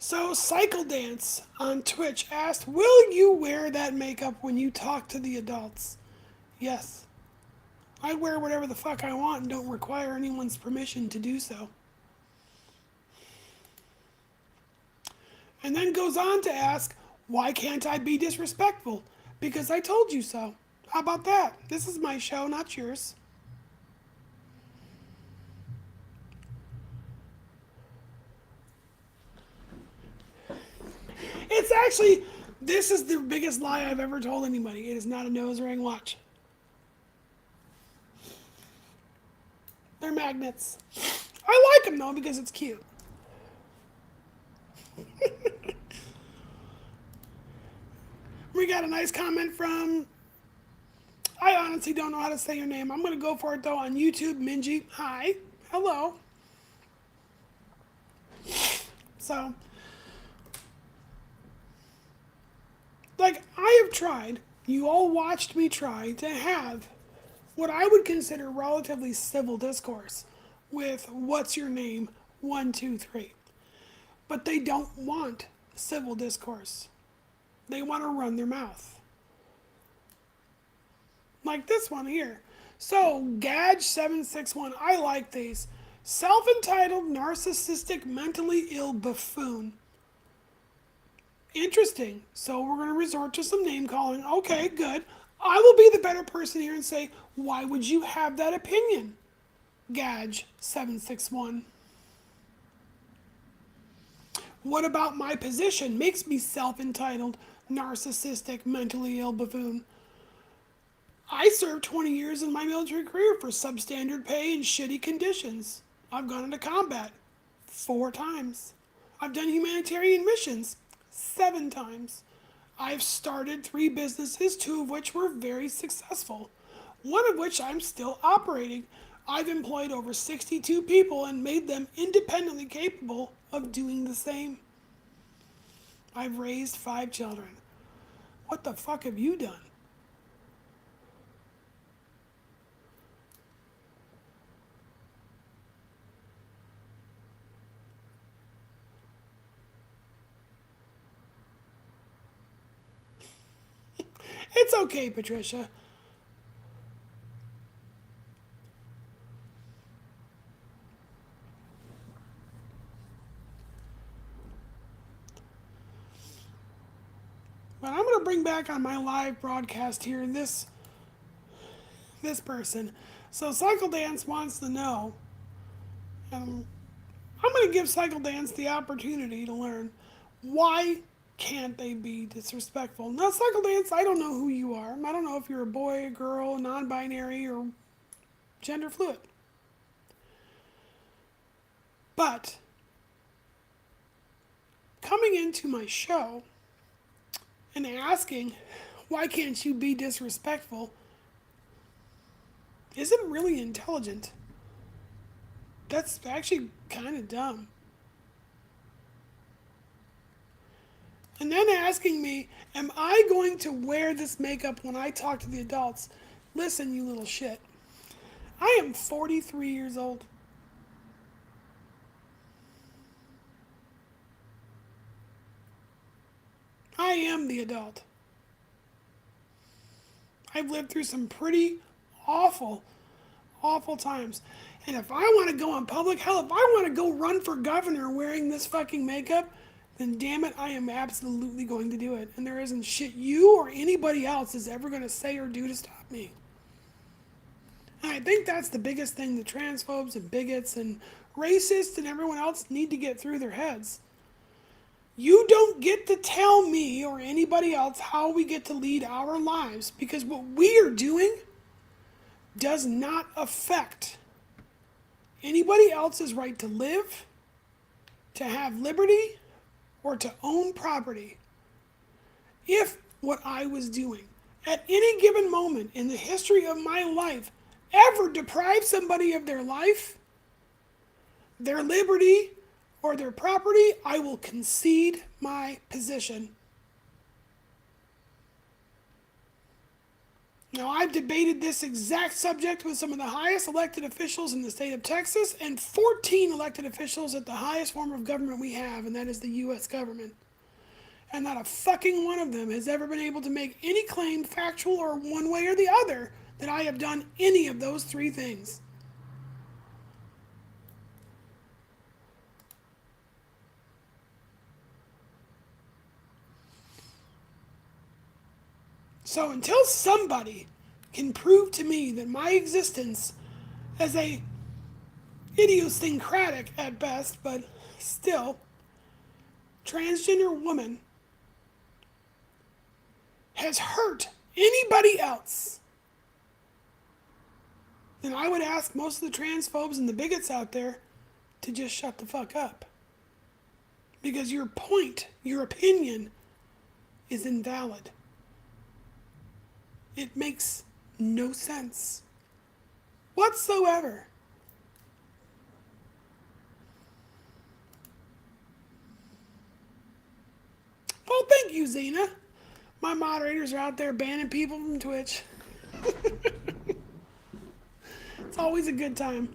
So, Cycle Dance on Twitch asked, will you wear that makeup when you talk to the adults? Yes. I wear whatever the fuck I want and don't require anyone's permission to do so. And then goes on to ask, why can't I be disrespectful? Because I told you so. How about that? This is my show, not yours. It's actually, this is the biggest lie I've ever told anybody. It is not a nose ring watch. They're magnets. I like them though because it's cute. We got a nice comment from, I honestly don't know how to say your name. I'm going to go for it though on YouTube. Minji, hi. Hello. So, like, I have tried, you all watched me try to have what I would consider relatively civil discourse with what's your name, 1, 2, 3. But they don't want civil discourse. They want to run their mouth. Like this one here. So, Gadge761, I like these. Self-entitled, narcissistic, mentally ill buffoon. Interesting. So we're going to resort to some name calling. Okay, good. I will be the better person here and say, why would you have that opinion? Gadge761. What about my position makes me self-entitled, narcissistic, mentally ill buffoon? I served 20 years in my military career for substandard pay and shitty conditions. I've gone into combat 4 times. I've done humanitarian missions 7 times. I've started 3 businesses, 2 of which were very successful, 1 of which I'm still operating. I've employed over 62 people and made them independently capable of doing the same. I've raised 5 children. What the fuck have you done? It's okay, Patricia. But I'm going to bring back on my live broadcast here this person. So Cycle Dance wants to know, I'm going to give Cycle Dance the opportunity to learn why can't they be disrespectful. Now, Cycle Dance, I don't know who you are. I don't know if you're a boy, a girl, non-binary, or gender fluid. But coming into my show and asking, why can't you be disrespectful, isn't really intelligent. That's actually kind of dumb. And then asking me, am I going to wear this makeup when I talk to the adults? Listen, you little shit. I am 43 years old. I am the adult. I've lived through some pretty awful, awful times. And if I want to go in public, hell, if I want to go run for governor wearing this fucking makeup, then damn it, I am absolutely going to do it. And there isn't shit you or anybody else is ever going to say or do to stop me. And I think that's the biggest thing the transphobes and bigots and racists and everyone else need to get through their heads. You don't get to tell me or anybody else how we get to lead our lives, because what we are doing does not affect anybody else's right to live, to have liberty, or to own property. If what I was doing at any given moment in the history of my life ever deprived somebody of their life, their liberty, or their property, I will concede my position. Now, I've debated this exact subject with some of the highest elected officials in the state of Texas and 14 elected officials at the highest form of government we have, and that is the U.S. government. And not a fucking one of them has ever been able to make any claim, factual or one way or the other, that I have done any of those three things. So until somebody can prove to me that my existence as a idiosyncratic at best, but still transgender woman has hurt anybody else, then I would ask most of the transphobes and the bigots out there to just shut the fuck up. Because your point, your opinion, is invalid. It makes no sense whatsoever. Well, thank you, Zena. My moderators are out there banning people from Twitch. It's always a good time.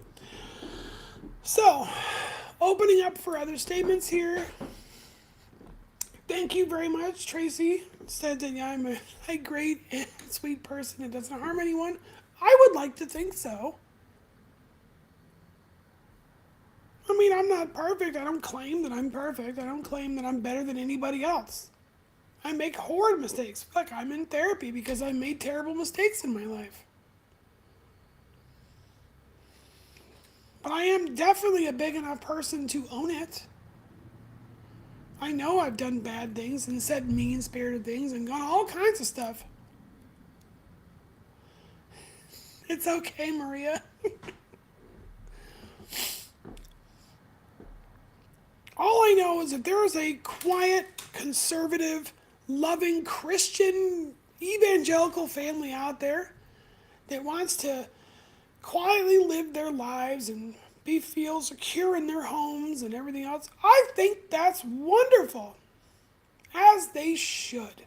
So, opening up for other statements here. Thank you very much. Tracy said that I'm a great and sweet person that doesn't harm anyone. I would like to think so. I mean, I'm not perfect. I don't claim that I'm perfect. I don't claim that I'm better than anybody else. I make horrid mistakes. Look, I'm in therapy because I made terrible mistakes in my life. But I am definitely a big enough person to own it. I know I've done bad things and said mean-spirited things and done all kinds of stuff. It's okay, Maria. All I know is that there is a quiet, conservative, loving, Christian, evangelical family out there that wants to quietly live their lives and feel secure in their homes and everything else. I think that's wonderful, as they should.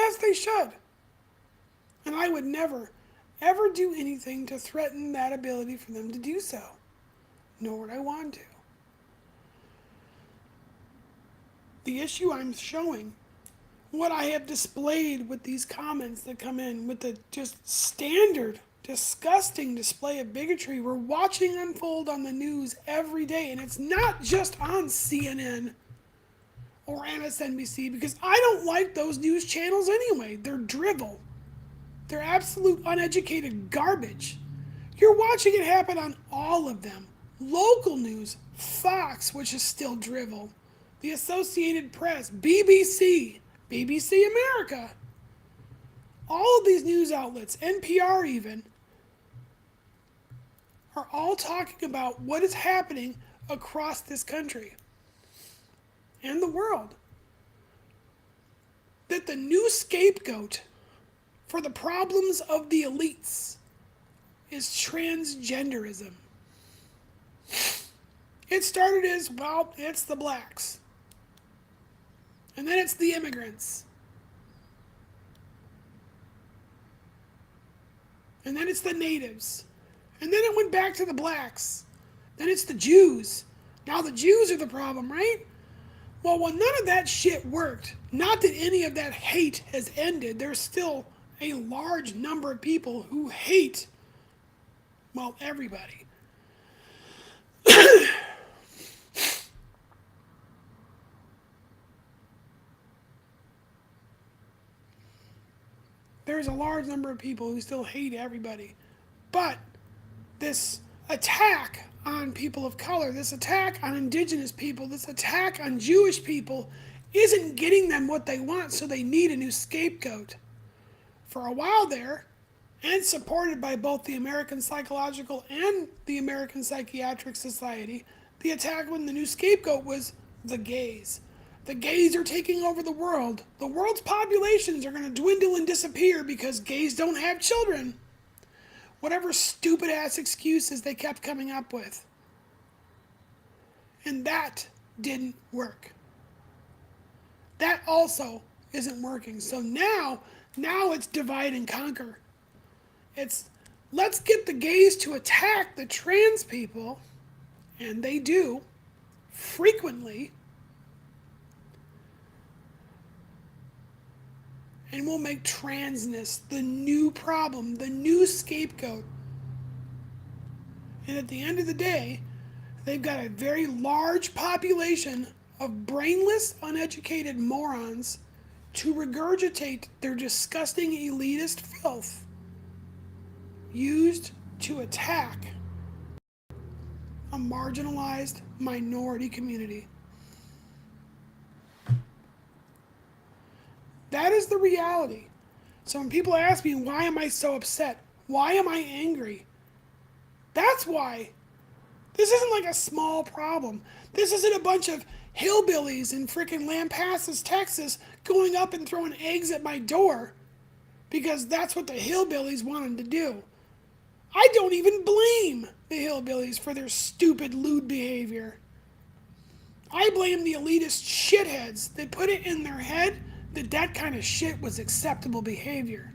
As they should. And I would never, ever do anything to threaten that ability for them to do so, nor would I want to. The issue I'm showing, what I have displayed with these comments that come in, with the just standard disgusting display of bigotry we're watching unfold on the news every day. And it's not just on CNN or MSNBC, because I don't like those news channels anyway. They're drivel. They're absolute uneducated garbage. You're watching it happen on all of them. Local news, Fox, which is still drivel, the Associated Press, BBC, BBC America, all of these news outlets, NPR even, are all talking about what is happening across this country and the world. That the new scapegoat for the problems of the elites is transgenderism. It started as, well, it's the blacks. And then it's the immigrants. And then it's the natives. And then it went back to the blacks. Then it's the Jews. Now the Jews are the problem, right? Well, when none of that shit worked, not that any of that hate has ended, there's still a large number of people who hate, well, everybody. There's a large number of people who still hate everybody. But this attack on people of color, this attack on indigenous people, this attack on Jewish people isn't getting them what they want, so they need a new scapegoat. For a while there, and supported by both the American Psychological and the American Psychiatric Society, the attack on the new scapegoat was the gays. The gays are taking over the world. The world's populations are going to dwindle and disappear because gays don't have children. Whatever stupid ass excuses they kept coming up with. And that didn't work. That also isn't working. So now it's divide and conquer. It's let's get the gays to attack the trans people, and they do frequently, and we'll make transness the new problem, the new scapegoat. And at the end of the day, they've got a very large population of brainless, uneducated morons to regurgitate their disgusting elitist filth used to attack a marginalized minority community. That is the reality. So when people ask me, why am I so upset? Why am I angry? That's why. This isn't like a small problem. This isn't a bunch of hillbillies in frickin' Lampasas, Texas, going up and throwing eggs at my door because that's what the hillbillies wanted to do. I don't even blame the hillbillies for their stupid, lewd behavior. I blame the elitist shitheads that put it in their head that that kind of shit was acceptable behavior.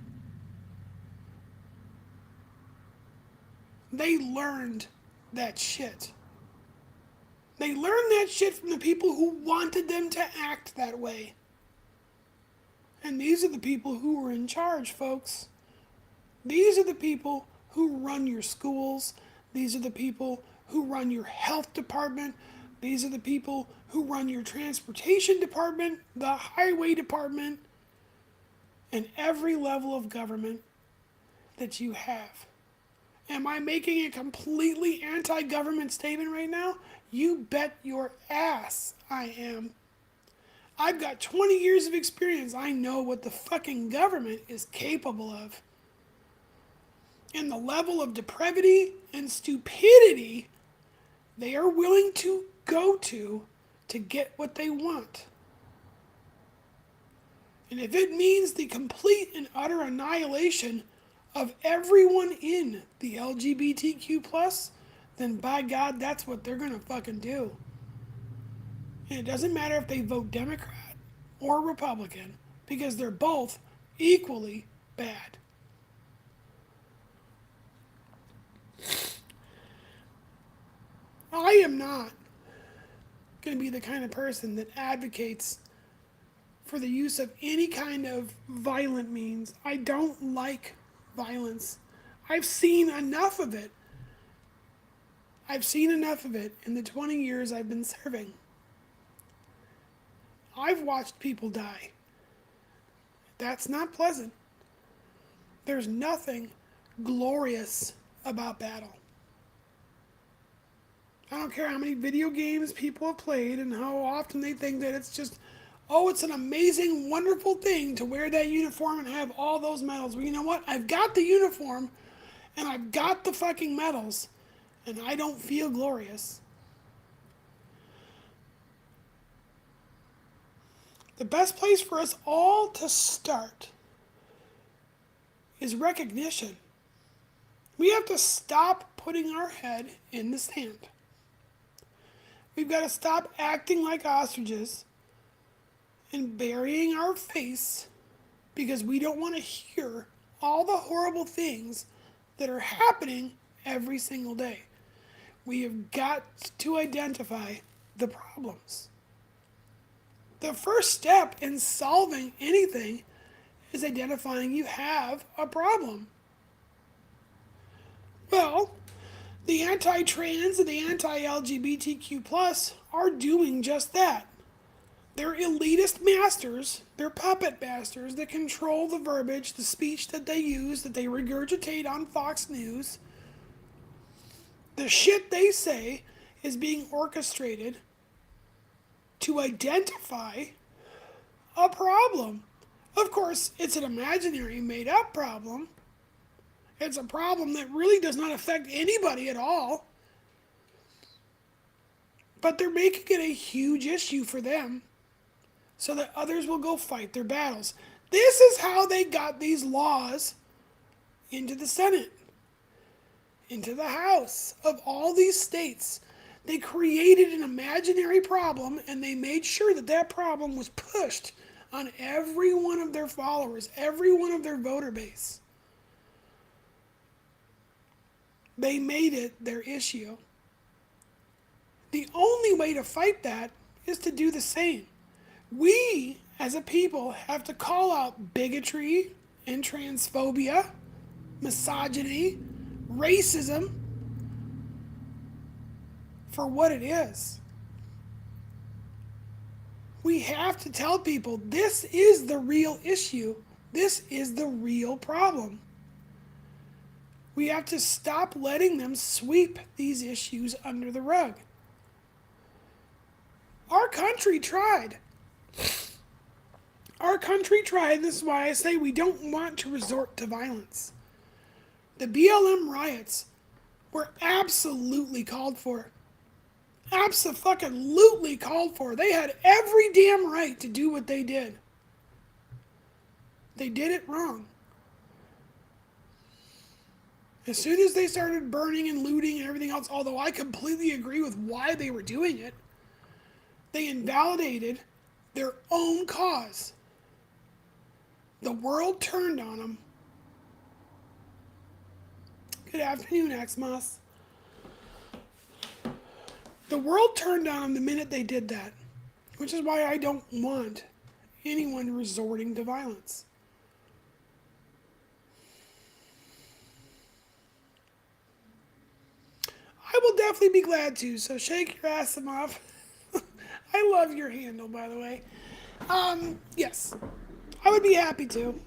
They learned that shit. They learned that shit from the people who wanted them to act that way. And these are the people who were in charge, folks. These are the people who run your schools. These are the people who run your health department. These are the people who run your transportation department, the highway department, and every level of government that you have. Am I making a completely anti-government statement right now? You bet your ass I am. I've got 20 years of experience. I know what the fucking government is capable of. And the level of depravity and stupidity they are willing to go to get what they want. And if it means the complete and utter annihilation of everyone in the LGBTQ+, then by God, that's what they're gonna fucking do. And it doesn't matter if they vote Democrat or Republican, because they're both equally bad. I am not going to be the kind of person that advocates for the use of any kind of violent means. I don't like violence. I've seen enough of it. I've seen enough of it in the 20 years I've been serving. I've watched people die. That's not pleasant. There's nothing glorious about battle. I don't care how many video games people have played and how often they think that it's just, oh, it's an amazing, wonderful thing to wear that uniform and have all those medals. Well, you know what? I've got the uniform and I've got the fucking medals and I don't feel glorious. The best place for us all to start is recognition. We have to stop putting our head in the sand. We've got to stop acting like ostriches and burying our face because we don't want to hear all the horrible things that are happening every single day. We have got to identify the problems. The first step in solving anything is identifying you have a problem. Well, the anti-trans and the anti-LGBTQ+ are doing just that. They're elitist masters, they're puppet masters that control the verbiage, the speech that they use, that they regurgitate on Fox News. The shit they say is being orchestrated to identify a problem. Of course, it's an imaginary, made-up problem. It's a problem that really does not affect anybody at all. But they're making it a huge issue for them so that others will go fight their battles. This is how they got these laws into the Senate, into the House of all these states. They created an imaginary problem and they made sure that that problem was pushed on every one of their followers, every one of their voter base. They made it their issue. The only way to fight that is to do the same. We, as a people, have to call out bigotry and transphobia, misogyny, racism for what it is. We have to tell people this is the real issue. This is the real problem. We have to stop letting them sweep these issues under the rug. Our country tried. Our country tried, and this is why I say we don't want to resort to violence. The BLM riots were absolutely called for. Abso-fucking-lutely called for. They had every damn right to do what they did. They did it wrong. As soon as they started burning and looting and everything else, although I completely agree with why they were doing it, they invalidated their own cause. The world turned on them. Good afternoon, Xmas. The world turned on them the minute they did that, which is why I don't want anyone resorting to violence. I will definitely be glad to, so shake your ass off. I love your handle, by the way. Yes, I would be happy to.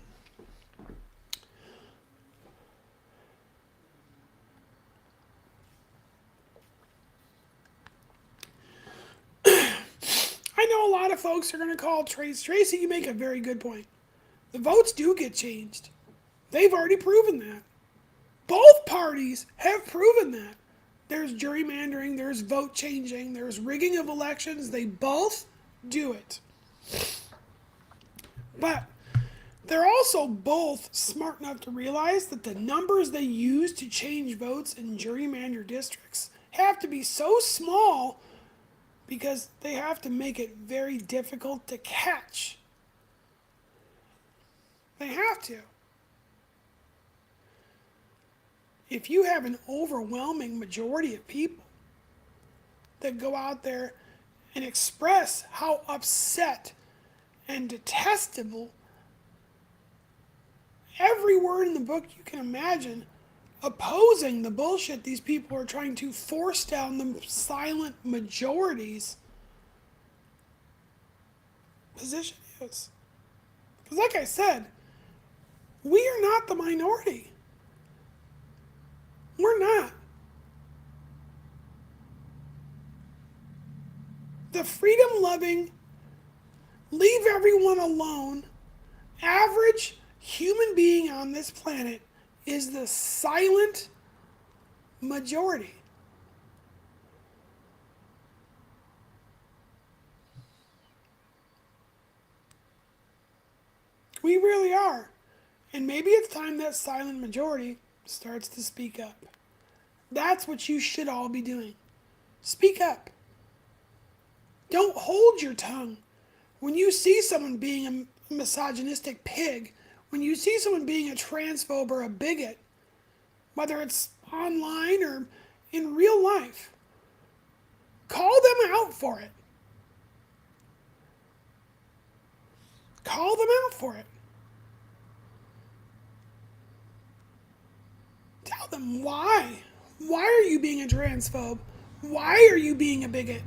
I know a lot of folks are going to call Tracy, you make a very good point. The votes do get changed. They've already proven that. Both parties have proven that. There's gerrymandering, there's vote changing, there's rigging of elections. They both do it. But they're also both smart enough to realize that the numbers they use to change votes in gerrymander districts have to be so small because they have to make it very difficult to catch. They have to. If you have an overwhelming majority of people that go out there and express how upset and detestable every word in the book you can imagine, opposing the bullshit these people are trying to force down the silent majority's position is. Because like I said, we are not the minority. We're not. The freedom-loving, leave everyone alone, average human being on this planet is the silent majority. We really are. And maybe it's time that silent majority starts to speak up. That's what you should all be doing. Speak up. Don't hold your tongue. When you see someone being a misogynistic pig, when you see someone being a transphobe or a bigot, whether it's online or in real life, call them out for it. Call them out for it. Tell them why. Why are you being a transphobe? Why are you being a bigot?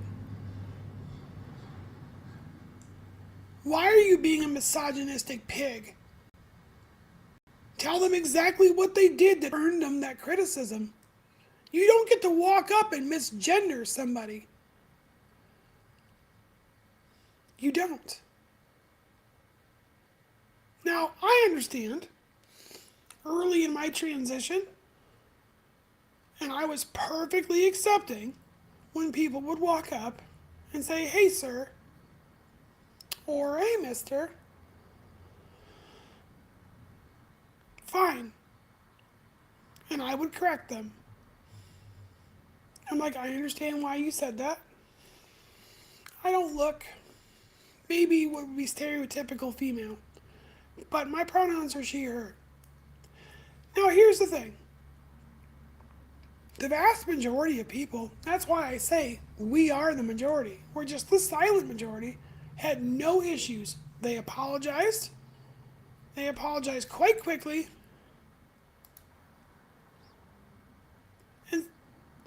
Why are you being a misogynistic pig? Tell them exactly what they did that earned them that criticism. You don't get to walk up and misgender somebody. You don't. Now, I understand early in my transition, and I was perfectly accepting when people would walk up and say, "Hey, sir," or "Hey, mister." Fine. And I would correct them. I'm like, I understand why you said that. I don't look maybe what would be stereotypical female. But my pronouns are she, her. Now, here's the thing. The vast majority of people, that's why I say we are the majority. We're just the silent majority, had no issues. They apologized. They apologized quite quickly. And,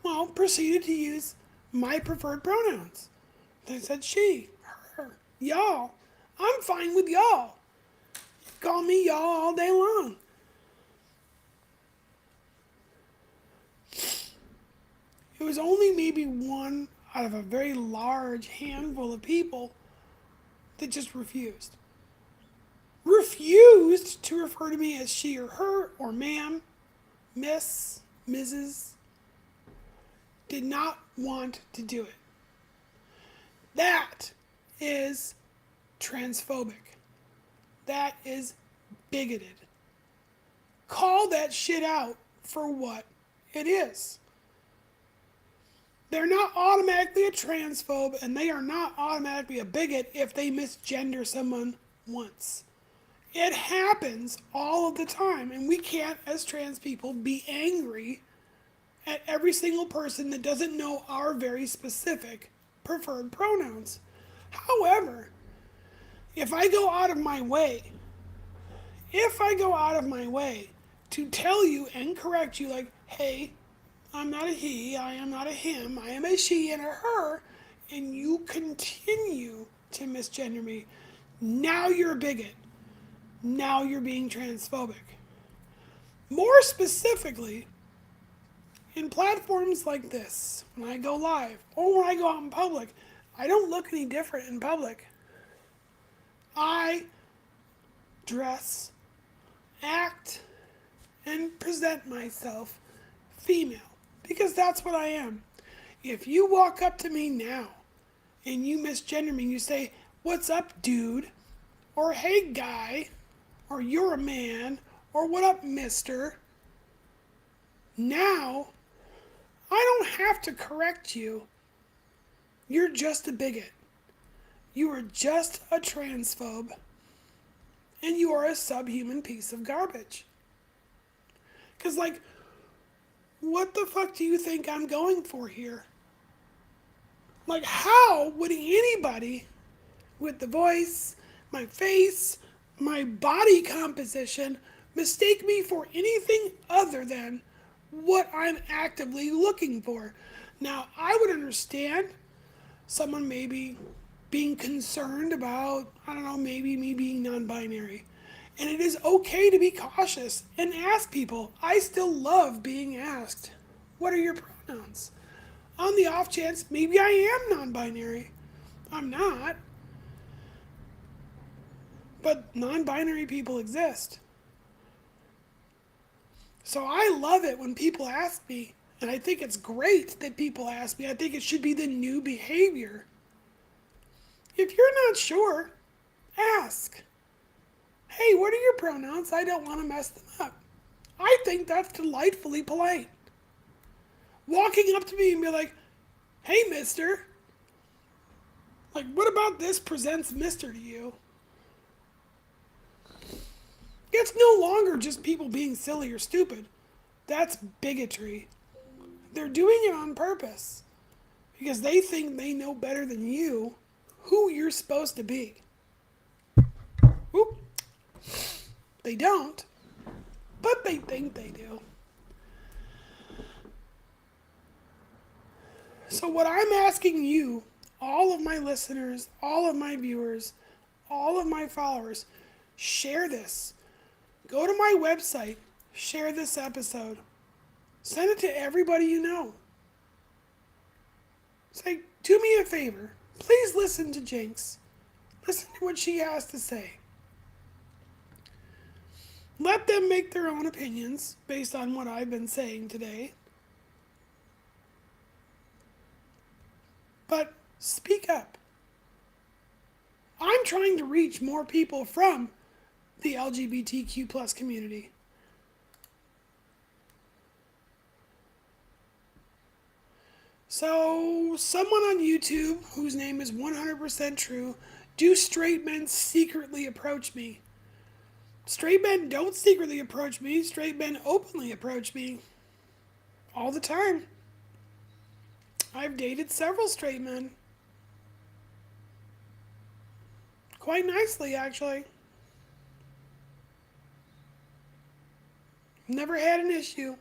well, proceeded to use my preferred pronouns. They said she, her, y'all. I'm fine with y'all. Call me y'all all day long. It was only maybe one out of a very large handful of people that just refused. Refused to refer to me as she or her or ma'am, miss, Mrs. Did not want to do it. That is transphobic. That is bigoted. Call that shit out for what it is. They're not automatically a transphobe, and they are not automatically a bigot if they misgender someone once. It happens all of the time, and we can't, as trans people, be angry at every single person that doesn't know our very specific preferred pronouns. However, if I go out of my way to tell you and correct you, like, hey, I'm not a he, I am not a him, I am a she and a her, and you continue to misgender me, now you're a bigot. Now you're being transphobic. More specifically, in platforms like this, when I go live, or when I go out in public, I don't look any different in public. I dress, act, and present myself female, because that's what I am. If you walk up to me now and you misgender me, you say, "What's up, dude?" or "Hey, guy," or "You're a man," or "What up, mister?" Now, I don't have to correct you. You're just a bigot. You are just a transphobe. And you are a subhuman piece of garbage. Because, like, what the fuck do you think I'm going for here? Like, how would anybody with the voice, my face, my body composition mistake me for anything other than what I'm actively looking for? Now, I would understand someone maybe being concerned about, I don't know, maybe me being non-binary. And it is okay to be cautious and ask people. I still love being asked, what are your pronouns? On the off chance, maybe I am non-binary. I'm not. But non-binary people exist. So I love it when people ask me, and I think it's great that people ask me. I think it should be the new behavior. If you're not sure, ask. Hey, what are your pronouns? I don't want to mess them up. I think that's delightfully polite. Walking up to me and be like, hey, mister. Like, what about this presents mister to you? It's no longer just people being silly or stupid. That's bigotry. They're doing it on purpose because they think they know better than you who you're supposed to be. Oop. They don't, but they think they do. So what I'm asking you, all of my listeners, all of my viewers, all of my followers, share this. Go to my website, share this episode. Send it to everybody you know. Say, do me a favor. Please listen to Jynx. Listen to what she has to say. Let them make their own opinions based on what I've been saying today. But speak up. I'm trying to reach more people from the LGBTQ plus community. So, someone on YouTube whose name is 100% true Do straight men secretly approach me? Straight men don't secretly approach me. Straight men openly approach me all the time. I've dated several straight men. Quite nicely, actually. Never had an issue.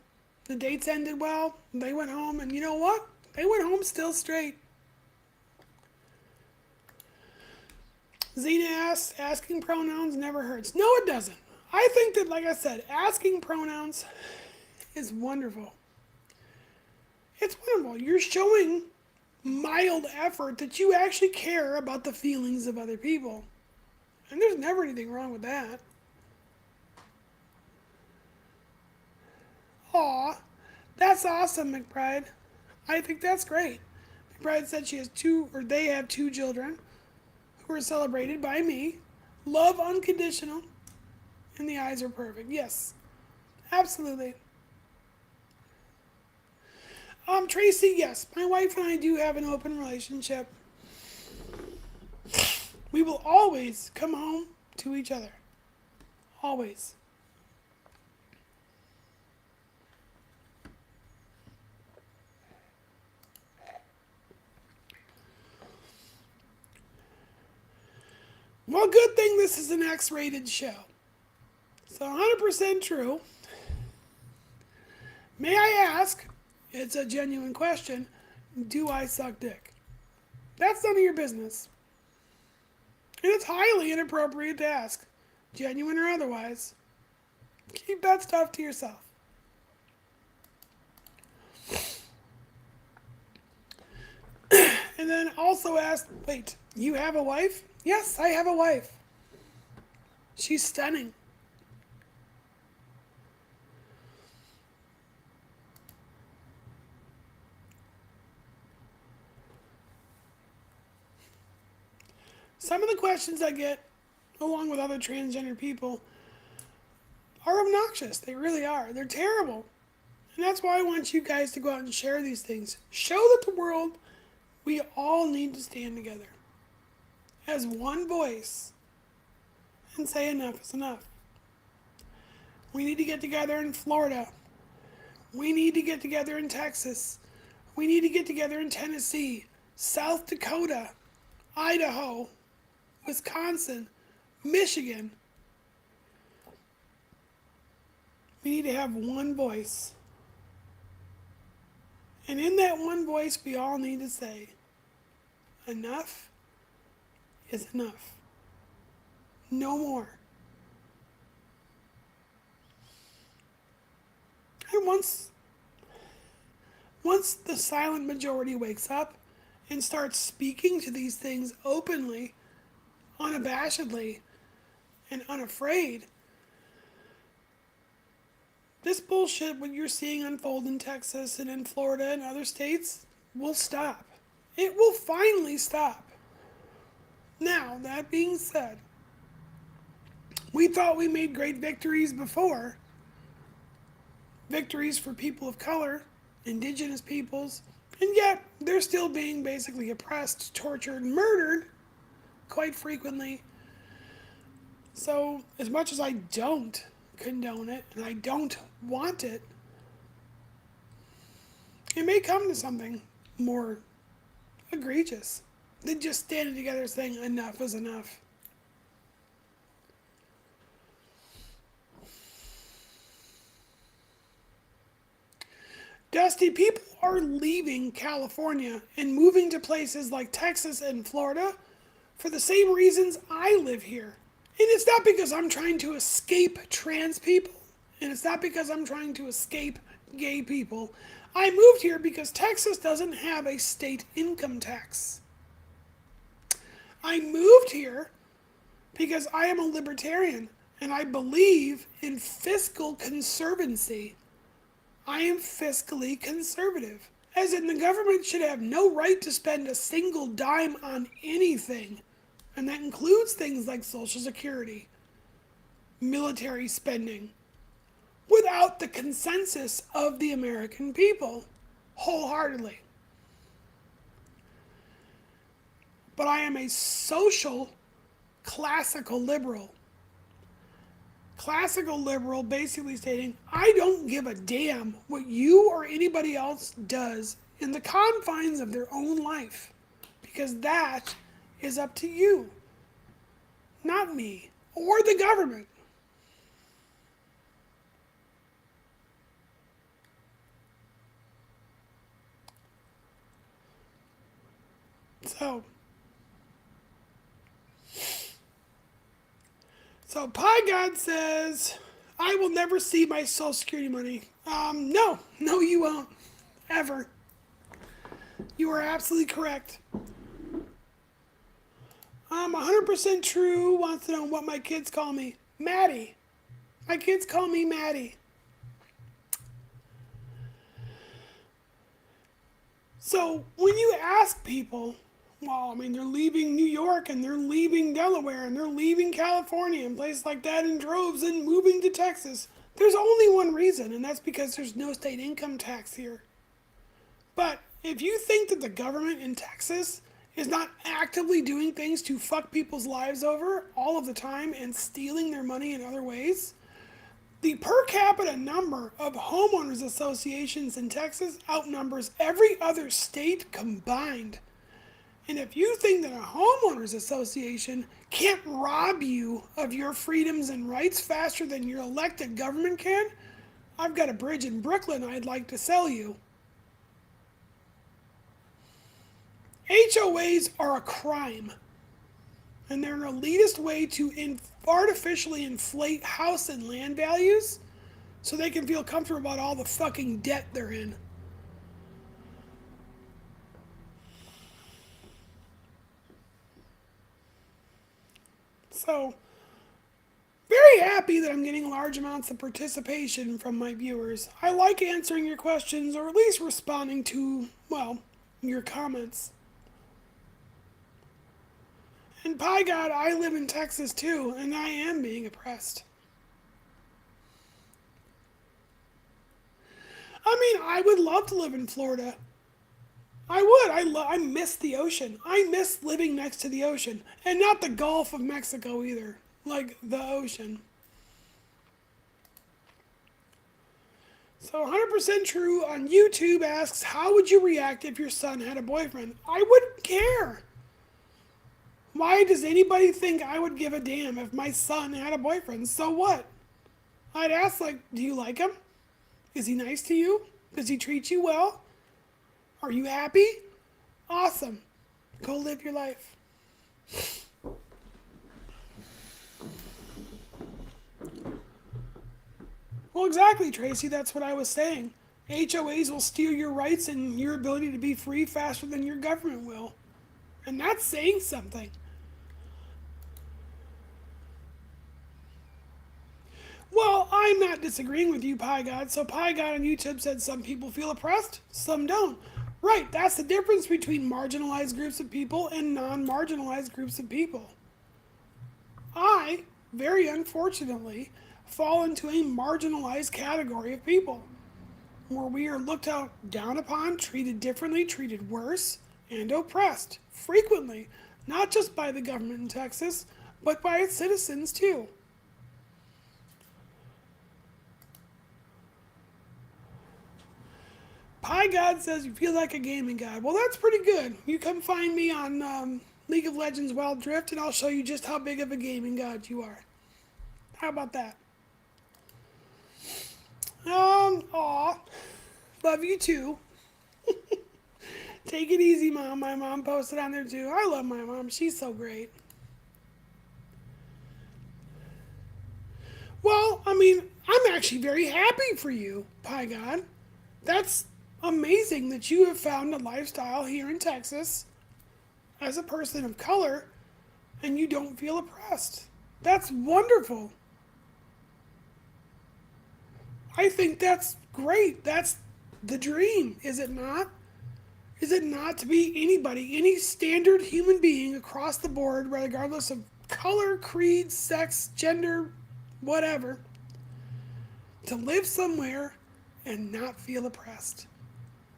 The dates ended well. They went home, and you know what? They went home still straight. Zena asks, asking pronouns never hurts. No, it doesn't. I think that, like I said, asking pronouns is wonderful. It's wonderful. You're showing mild effort that you actually care about the feelings of other people. And there's never anything wrong with that. Aw, that's awesome, McBride. I think that's great. McBride said they have two children who are celebrated by me. Love unconditional. And the eyes are perfect. Yes, absolutely. Tracy, yes, my wife and I do have an open relationship. We will always come home to each other. Always. Well, good thing this is an X-rated show. So 100% true. May I ask, it's a genuine question, do I suck dick? That's none of your business. And it's highly inappropriate to ask, genuine or otherwise. Keep that stuff to yourself. And then also ask, wait, you have a wife? Yes, I have a wife. She's stunning. Some of the questions I get, along with other transgender people, are obnoxious. They really are. They're terrible. And that's why I want you guys to go out and share these things. Show that the world, we all need to stand together as one voice and say enough is enough. We need to get together in Florida. We need to get together in Texas. We need to get together in Tennessee, South Dakota, Idaho, Wisconsin, Michigan. We need to have one voice. And in that one voice, we all need to say, enough is enough. No more. And once the silent majority wakes up and starts speaking to these things openly, unabashedly, and unafraid, this bullshit, what you're seeing unfold in Texas and in Florida and other states, will stop. It will finally stop. Now, that being said, we thought we made great victories before. Victories for people of color, indigenous peoples, and yet they're still being basically oppressed, tortured, murdered quite frequently. So, as much as I don't condone it and I don't want it, it may come to something more egregious than just standing together saying enough is enough. Dusty, people are leaving California and moving to places like Texas and Florida for the same reasons I live here. And it's not because I'm trying to escape trans people, and it's not because I'm trying to escape gay people. I moved here because Texas doesn't have a state income tax. I moved here because I am a libertarian and I believe in fiscal conservancy. I am fiscally conservative, as in the government should have no right to spend a single dime on anything, and that includes things like Social Security, military spending, without the consensus of the American people, wholeheartedly. But I am a social classical liberal. Classical liberal basically stating, I don't give a damn what you or anybody else does in the confines of their own life, because that is up to you, not me or the government. So Pie God says, I will never see my Social Security money. No, you won't. Ever. You are absolutely correct. 100% true wants to know what my kids call me. Maddie. My kids call me Maddie. So when you ask people, well, I mean, they're leaving New York and they're leaving Delaware and they're leaving California and places like that in droves and moving to Texas. There's only one reason, and that's because there's no state income tax here. But if you think that the government in Texas is not actively doing things to fuck people's lives over all of the time and stealing their money in other ways, the per capita number of homeowners associations in Texas outnumbers every other state combined. And if you think that a homeowners association can't rob you of your freedoms and rights faster than your elected government can, I've got a bridge in Brooklyn I'd like to sell you. HOAs are a crime. And they're an elitist way to artificially inflate house and land values so they can feel comfortable about all the fucking debt they're in. So, very happy that I'm getting large amounts of participation from my viewers. I like answering your questions, or at least responding to, well, your comments. And by God, I live in Texas too, and I am being oppressed. I mean, I would love to live in Florida. I would. I miss the ocean. I miss living next to the ocean. And not the Gulf of Mexico either. Like the ocean. So 100% true on YouTube asks, how would you react if your son had a boyfriend? I wouldn't care. Why does anybody think I would give a damn if my son had a boyfriend? So what? I'd ask, like, do you like him? Is he nice to you? Does he treat you well? Are you happy? Awesome. Go live your life. Well, exactly, Tracy. That's what I was saying. HOAs will steal your rights and your ability to be free faster than your government will. And that's saying something. Well, I'm not disagreeing with you, Pie God. So Pie God on YouTube said some people feel oppressed, some don't. Right, that's the difference between marginalized groups of people and non-marginalized groups of people. I, very unfortunately, fall into a marginalized category of people, where we are looked out down upon, treated differently, treated worse, and oppressed, frequently, not just by the government in Texas, but by its citizens too. Pie God says you feel like a gaming god. Well, that's pretty good. You come find me on League of Legends Wild Drift, and I'll show you just how big of a gaming god you are. How about that? Aw. Love you too. Take it easy, Mom. My mom posted on there too. I love my mom. She's so great. Well, I mean, I'm actually very happy for you, Pie God. That's amazing that you have found a lifestyle here in Texas as a person of color and you don't feel oppressed. That's wonderful. I think that's great. That's the dream, is it not? Is it not to be anybody, any standard human being across the board, regardless of color, creed, sex, gender, whatever, to live somewhere and not feel oppressed?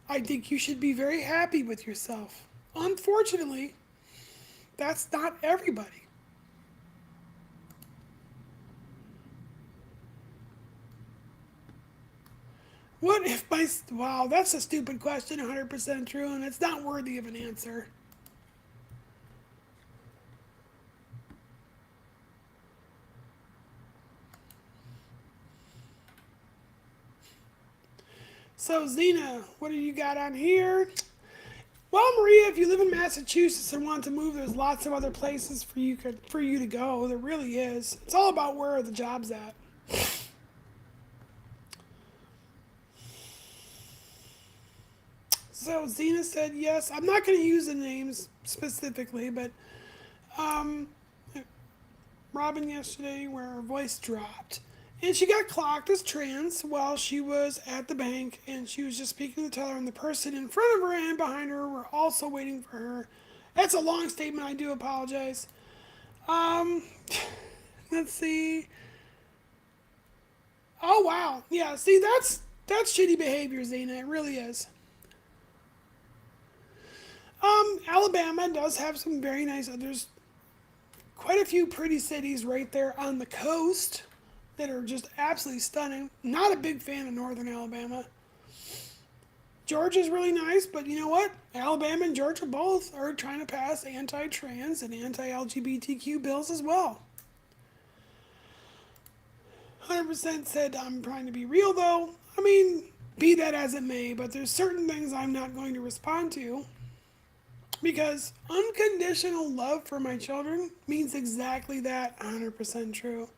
I think you should be very happy with yourself. Unfortunately, that's not everybody. What if my. Wow, that's a stupid question, 100% true, and it's not worthy of an answer. So, Zena, what do you got on here? Well, Maria, if you live in Massachusetts and want to move, there's lots of other places for you to go. There really is. It's all about where are the jobs at. So Zena said yes. I'm not going to use the names specifically, but um, Robin yesterday where her voice dropped. And she got clocked as trans while she was at the bank, and she was just speaking to the teller, and the person in front of her and behind her were also waiting for her. That's a long statement. I do apologize. Um, let's see. Oh wow, yeah. See, that's shitty behavior, Zena. It really is. Alabama does have some very nice. There's quite a few pretty cities right there on the coast that are just absolutely stunning. Not a big fan of northern Alabama. Georgia's really nice, but you know what? Alabama and Georgia both are trying to pass anti-trans and anti-LGBTQ bills as well. 100% said I'm trying to be real though. I mean, be that as it may, but there's certain things I'm not going to respond to because unconditional love for my children means exactly that. 100% true.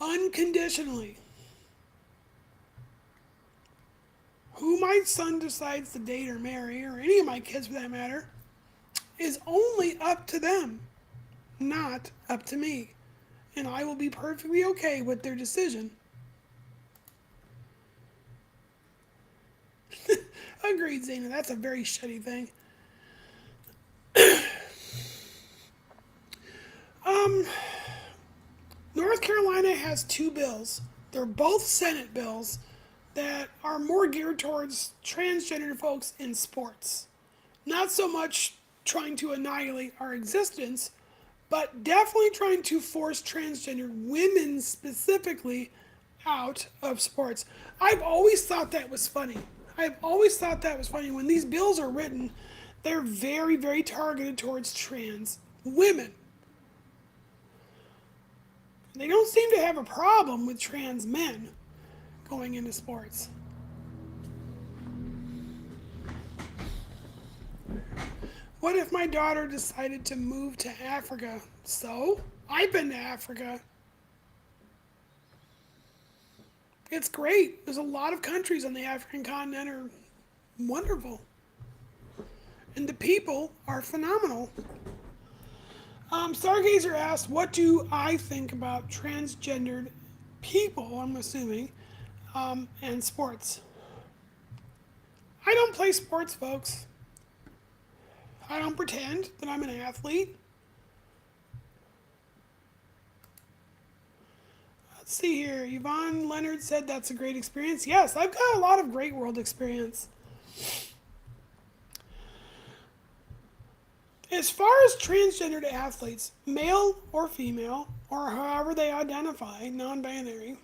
Unconditionally. Who my son decides to date or marry, or any of my kids for that matter, is only up to them, not up to me. And I will be perfectly okay with their decision. Agreed, Zena. That's a very shitty thing. Um, North Carolina has two bills. They're both Senate bills that are more geared towards transgender folks in sports. Not so much trying to annihilate our existence, but definitely trying to force transgender women specifically out of sports. I've always thought that was funny. I've always thought that was funny. When these bills are written, they're very, very targeted towards trans women. They don't seem to have a problem with trans men going into sports. What if my daughter decided to move to Africa? So, I've been to Africa. It's great. There's a lot of countries on the African continent are wonderful. And the people are phenomenal. Stargazer asked, what do I think about transgendered people, I'm assuming, and sports? I don't play sports, folks. I don't pretend that I'm an athlete. Let's see here. Yvonne Leonard said that's a great experience. Yes, I've got a lot of great world experience. As far as transgendered athletes, male or female, or however they identify, non-binary,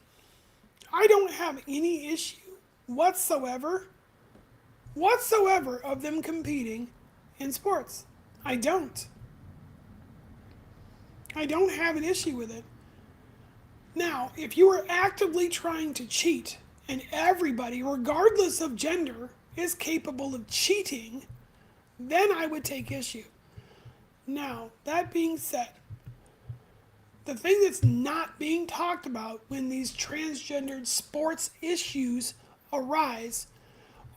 I don't have any issue whatsoever of them competing in sports. I don't. I don't have an issue with it. Now, if you are actively trying to cheat, and everybody, regardless of gender, is capable of cheating, then I would take issue. Now, that being said, the thing that's not being talked about when these transgendered sports issues arise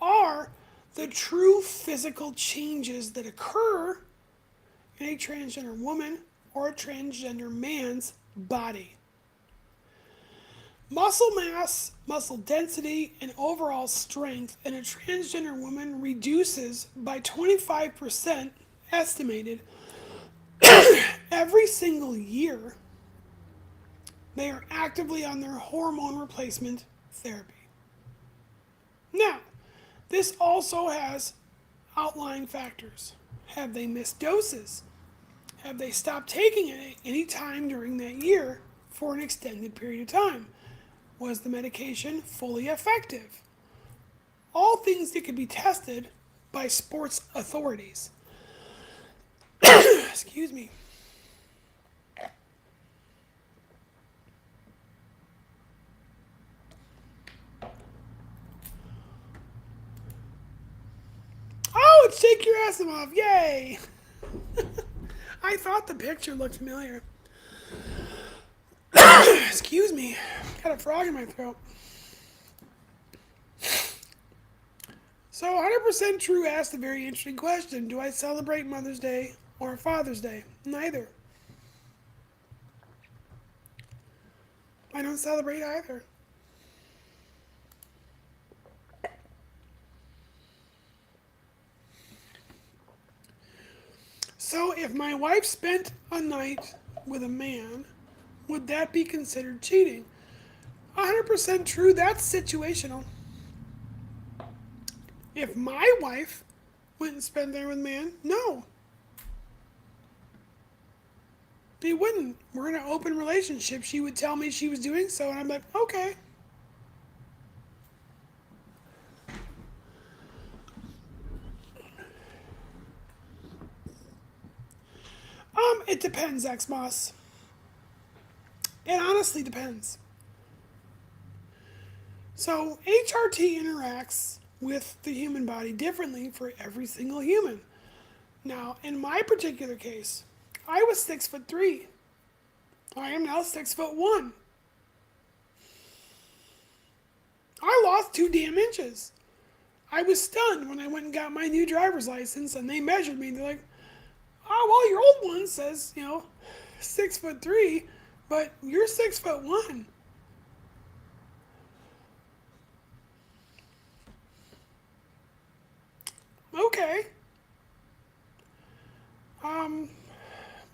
are the true physical changes that occur in a transgender woman or a transgender man's body. Muscle mass, muscle density, and overall strength in a transgender woman reduces by 25% estimated every single year. They are actively on their hormone replacement therapy. Now, this also has outlying factors. Have they missed doses? Have they stopped taking it any time during that year for an extended period of time? Was the medication fully effective? all things that could be tested by sports authorities. Excuse me. Oh, it's Shake Your Asimov. Yay! I thought the picture looked familiar. Excuse me. Got a frog in my throat. So 100% True asked a very interesting question. Do I celebrate Mother's Day or Father's Day? Neither. I don't celebrate either. So if my wife spent a night with a man, would that be considered cheating? 100% True, that's situational. If my wife went and spent there with a man, no. He wouldn't. We're in an open relationship. She would tell me she was doing so, and I'm like, okay. It depends, X-Moss. It honestly depends. So HRT interacts with the human body differently for every single human. Now, in my particular case, I was 6'3". I am now 6'1". I lost 2 damn inches. I was stunned when I went and got my new driver's license and they measured me. They're like, oh, well, your old one says, 6'3", but you're 6'1". Okay.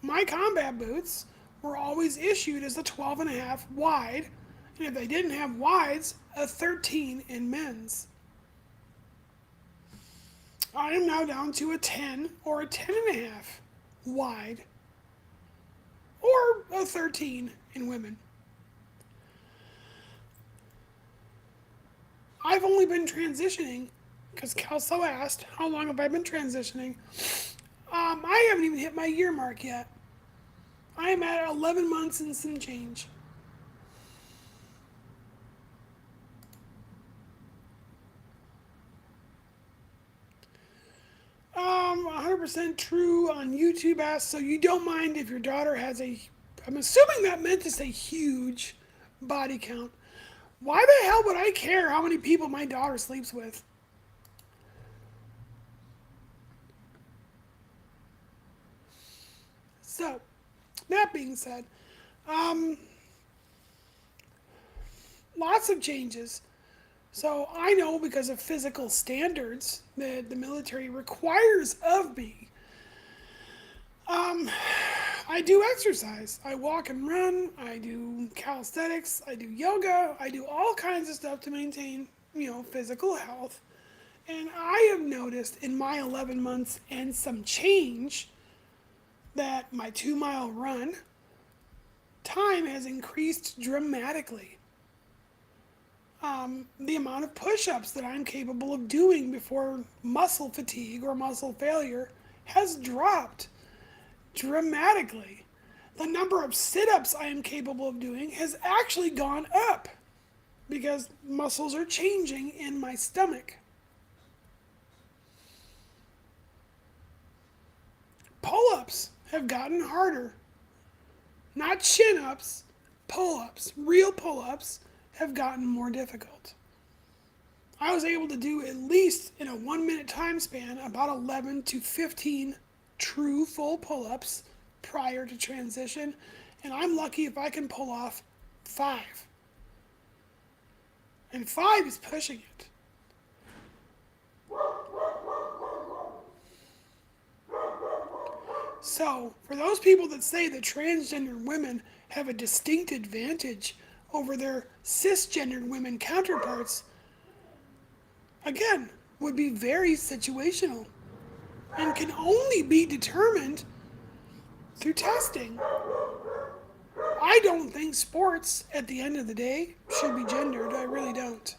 My combat boots were always issued as a 12.5 wide, and if they didn't have wides, a 13 in men's. I am now down to a 10 or a 10.5 wide, or a 13 in women. I've only been transitioning, because Kelso asked, how long have I been transitioning? I haven't even hit my year mark yet. I am at 11 months and some change. Um, 100% True on YouTube asks, so you don't mind if your daughter has I'm assuming that meant to say huge body count. Why the hell would I care how many people my daughter sleeps with? So, that being said, lots of changes. So I know because of physical standards that the military requires of me. I do exercise. I walk and run. I do calisthenics. I do yoga. I do all kinds of stuff to maintain, physical health. And I have noticed in my 11 months and some change that my 2-mile run time has increased dramatically. The amount of push-ups that I'm capable of doing before muscle fatigue or muscle failure has dropped dramatically. The number of sit-ups I am capable of doing has actually gone up because muscles are changing in my stomach. Pull-ups have gotten harder. Not chin-ups, pull-ups. Real pull-ups have gotten more difficult. I was able to do at least in a 1-minute time span about 11 to 15 true full pull-ups prior to transition, and I'm lucky if I can pull off 5. And 5 is pushing it. So, for those people that say that transgender women have a distinct advantage over their cisgendered women counterparts, again, would be very situational and can only be determined through testing. I don't think sports, at the end of the day, should be gendered. I really don't.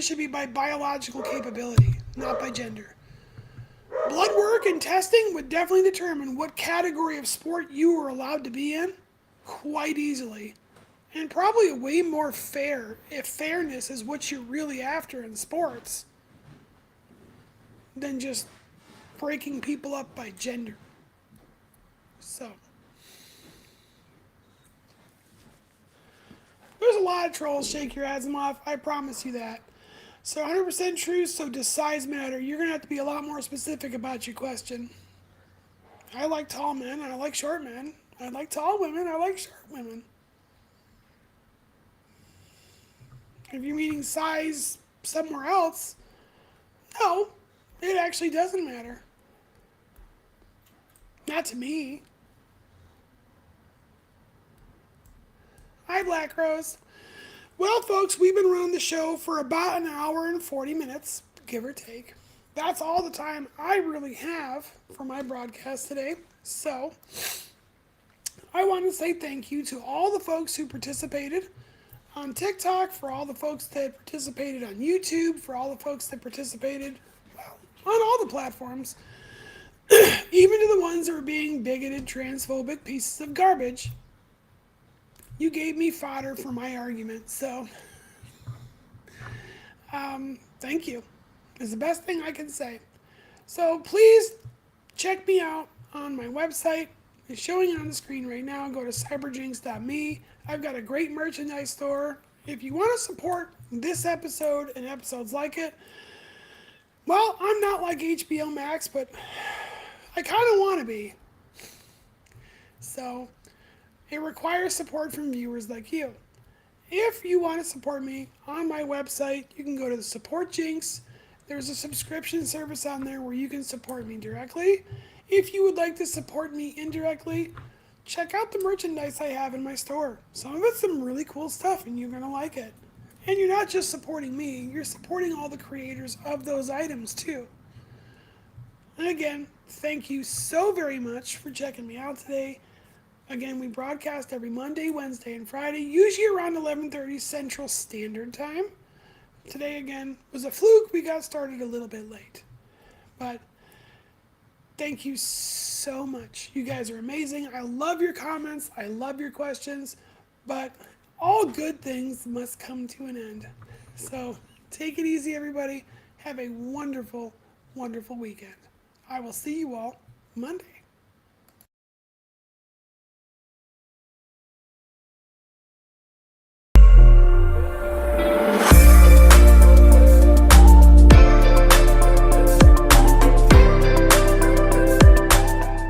It should be by biological capability, not by gender. Blood work and testing would definitely determine what category of sport you were allowed to be in quite easily. And probably way more fair if fairness is what you're really after in sports than just breaking people up by gender. So, there's a lot of trolls, shake your Asimov, I promise you that. So 100% true, so does size matter? You're going to have to be a lot more specific about your question. I like tall men, I like short men. I like tall women, I like short women. If you're meaning size somewhere else, no, it actually doesn't matter. Not to me. Hi, Black Rose. Well, folks, we've been running the show for about an hour and 40 minutes, give or take. That's all the time I really have for my broadcast today. So, I want to say thank you to all the folks who participated on TikTok, for all the folks that participated on YouTube, for all the folks that participated, well, on all the platforms, even to the ones that were being bigoted, transphobic pieces of garbage. You gave me fodder for my argument, so thank you. It's the best thing I can say. So please check me out on my website. It's showing on the screen right now. Go to cyberjynx.me. I've got a great merchandise store. If you want to support this episode and episodes like it, well, I'm not like HBO Max, but I kind of want to be. So it requires support from viewers like you. If you want to support me on my website, you can go to the Support Jynx. There's a subscription service on there where you can support me directly. If you would like to support me indirectly, check out the merchandise I have in my store. Some of it's some really cool stuff and you're going to like it. And you're not just supporting me, you're supporting all the creators of those items too. And again, thank you so very much for checking me out today. Again, we broadcast every Monday, Wednesday, and Friday, usually around 11:30 Central Standard Time. Today, again, was a fluke. We got started a little bit late. But thank you so much. You guys are amazing. I love your comments. I love your questions. But all good things must come to an end. So take it easy, everybody. Have a wonderful, wonderful weekend. I will see you all Monday.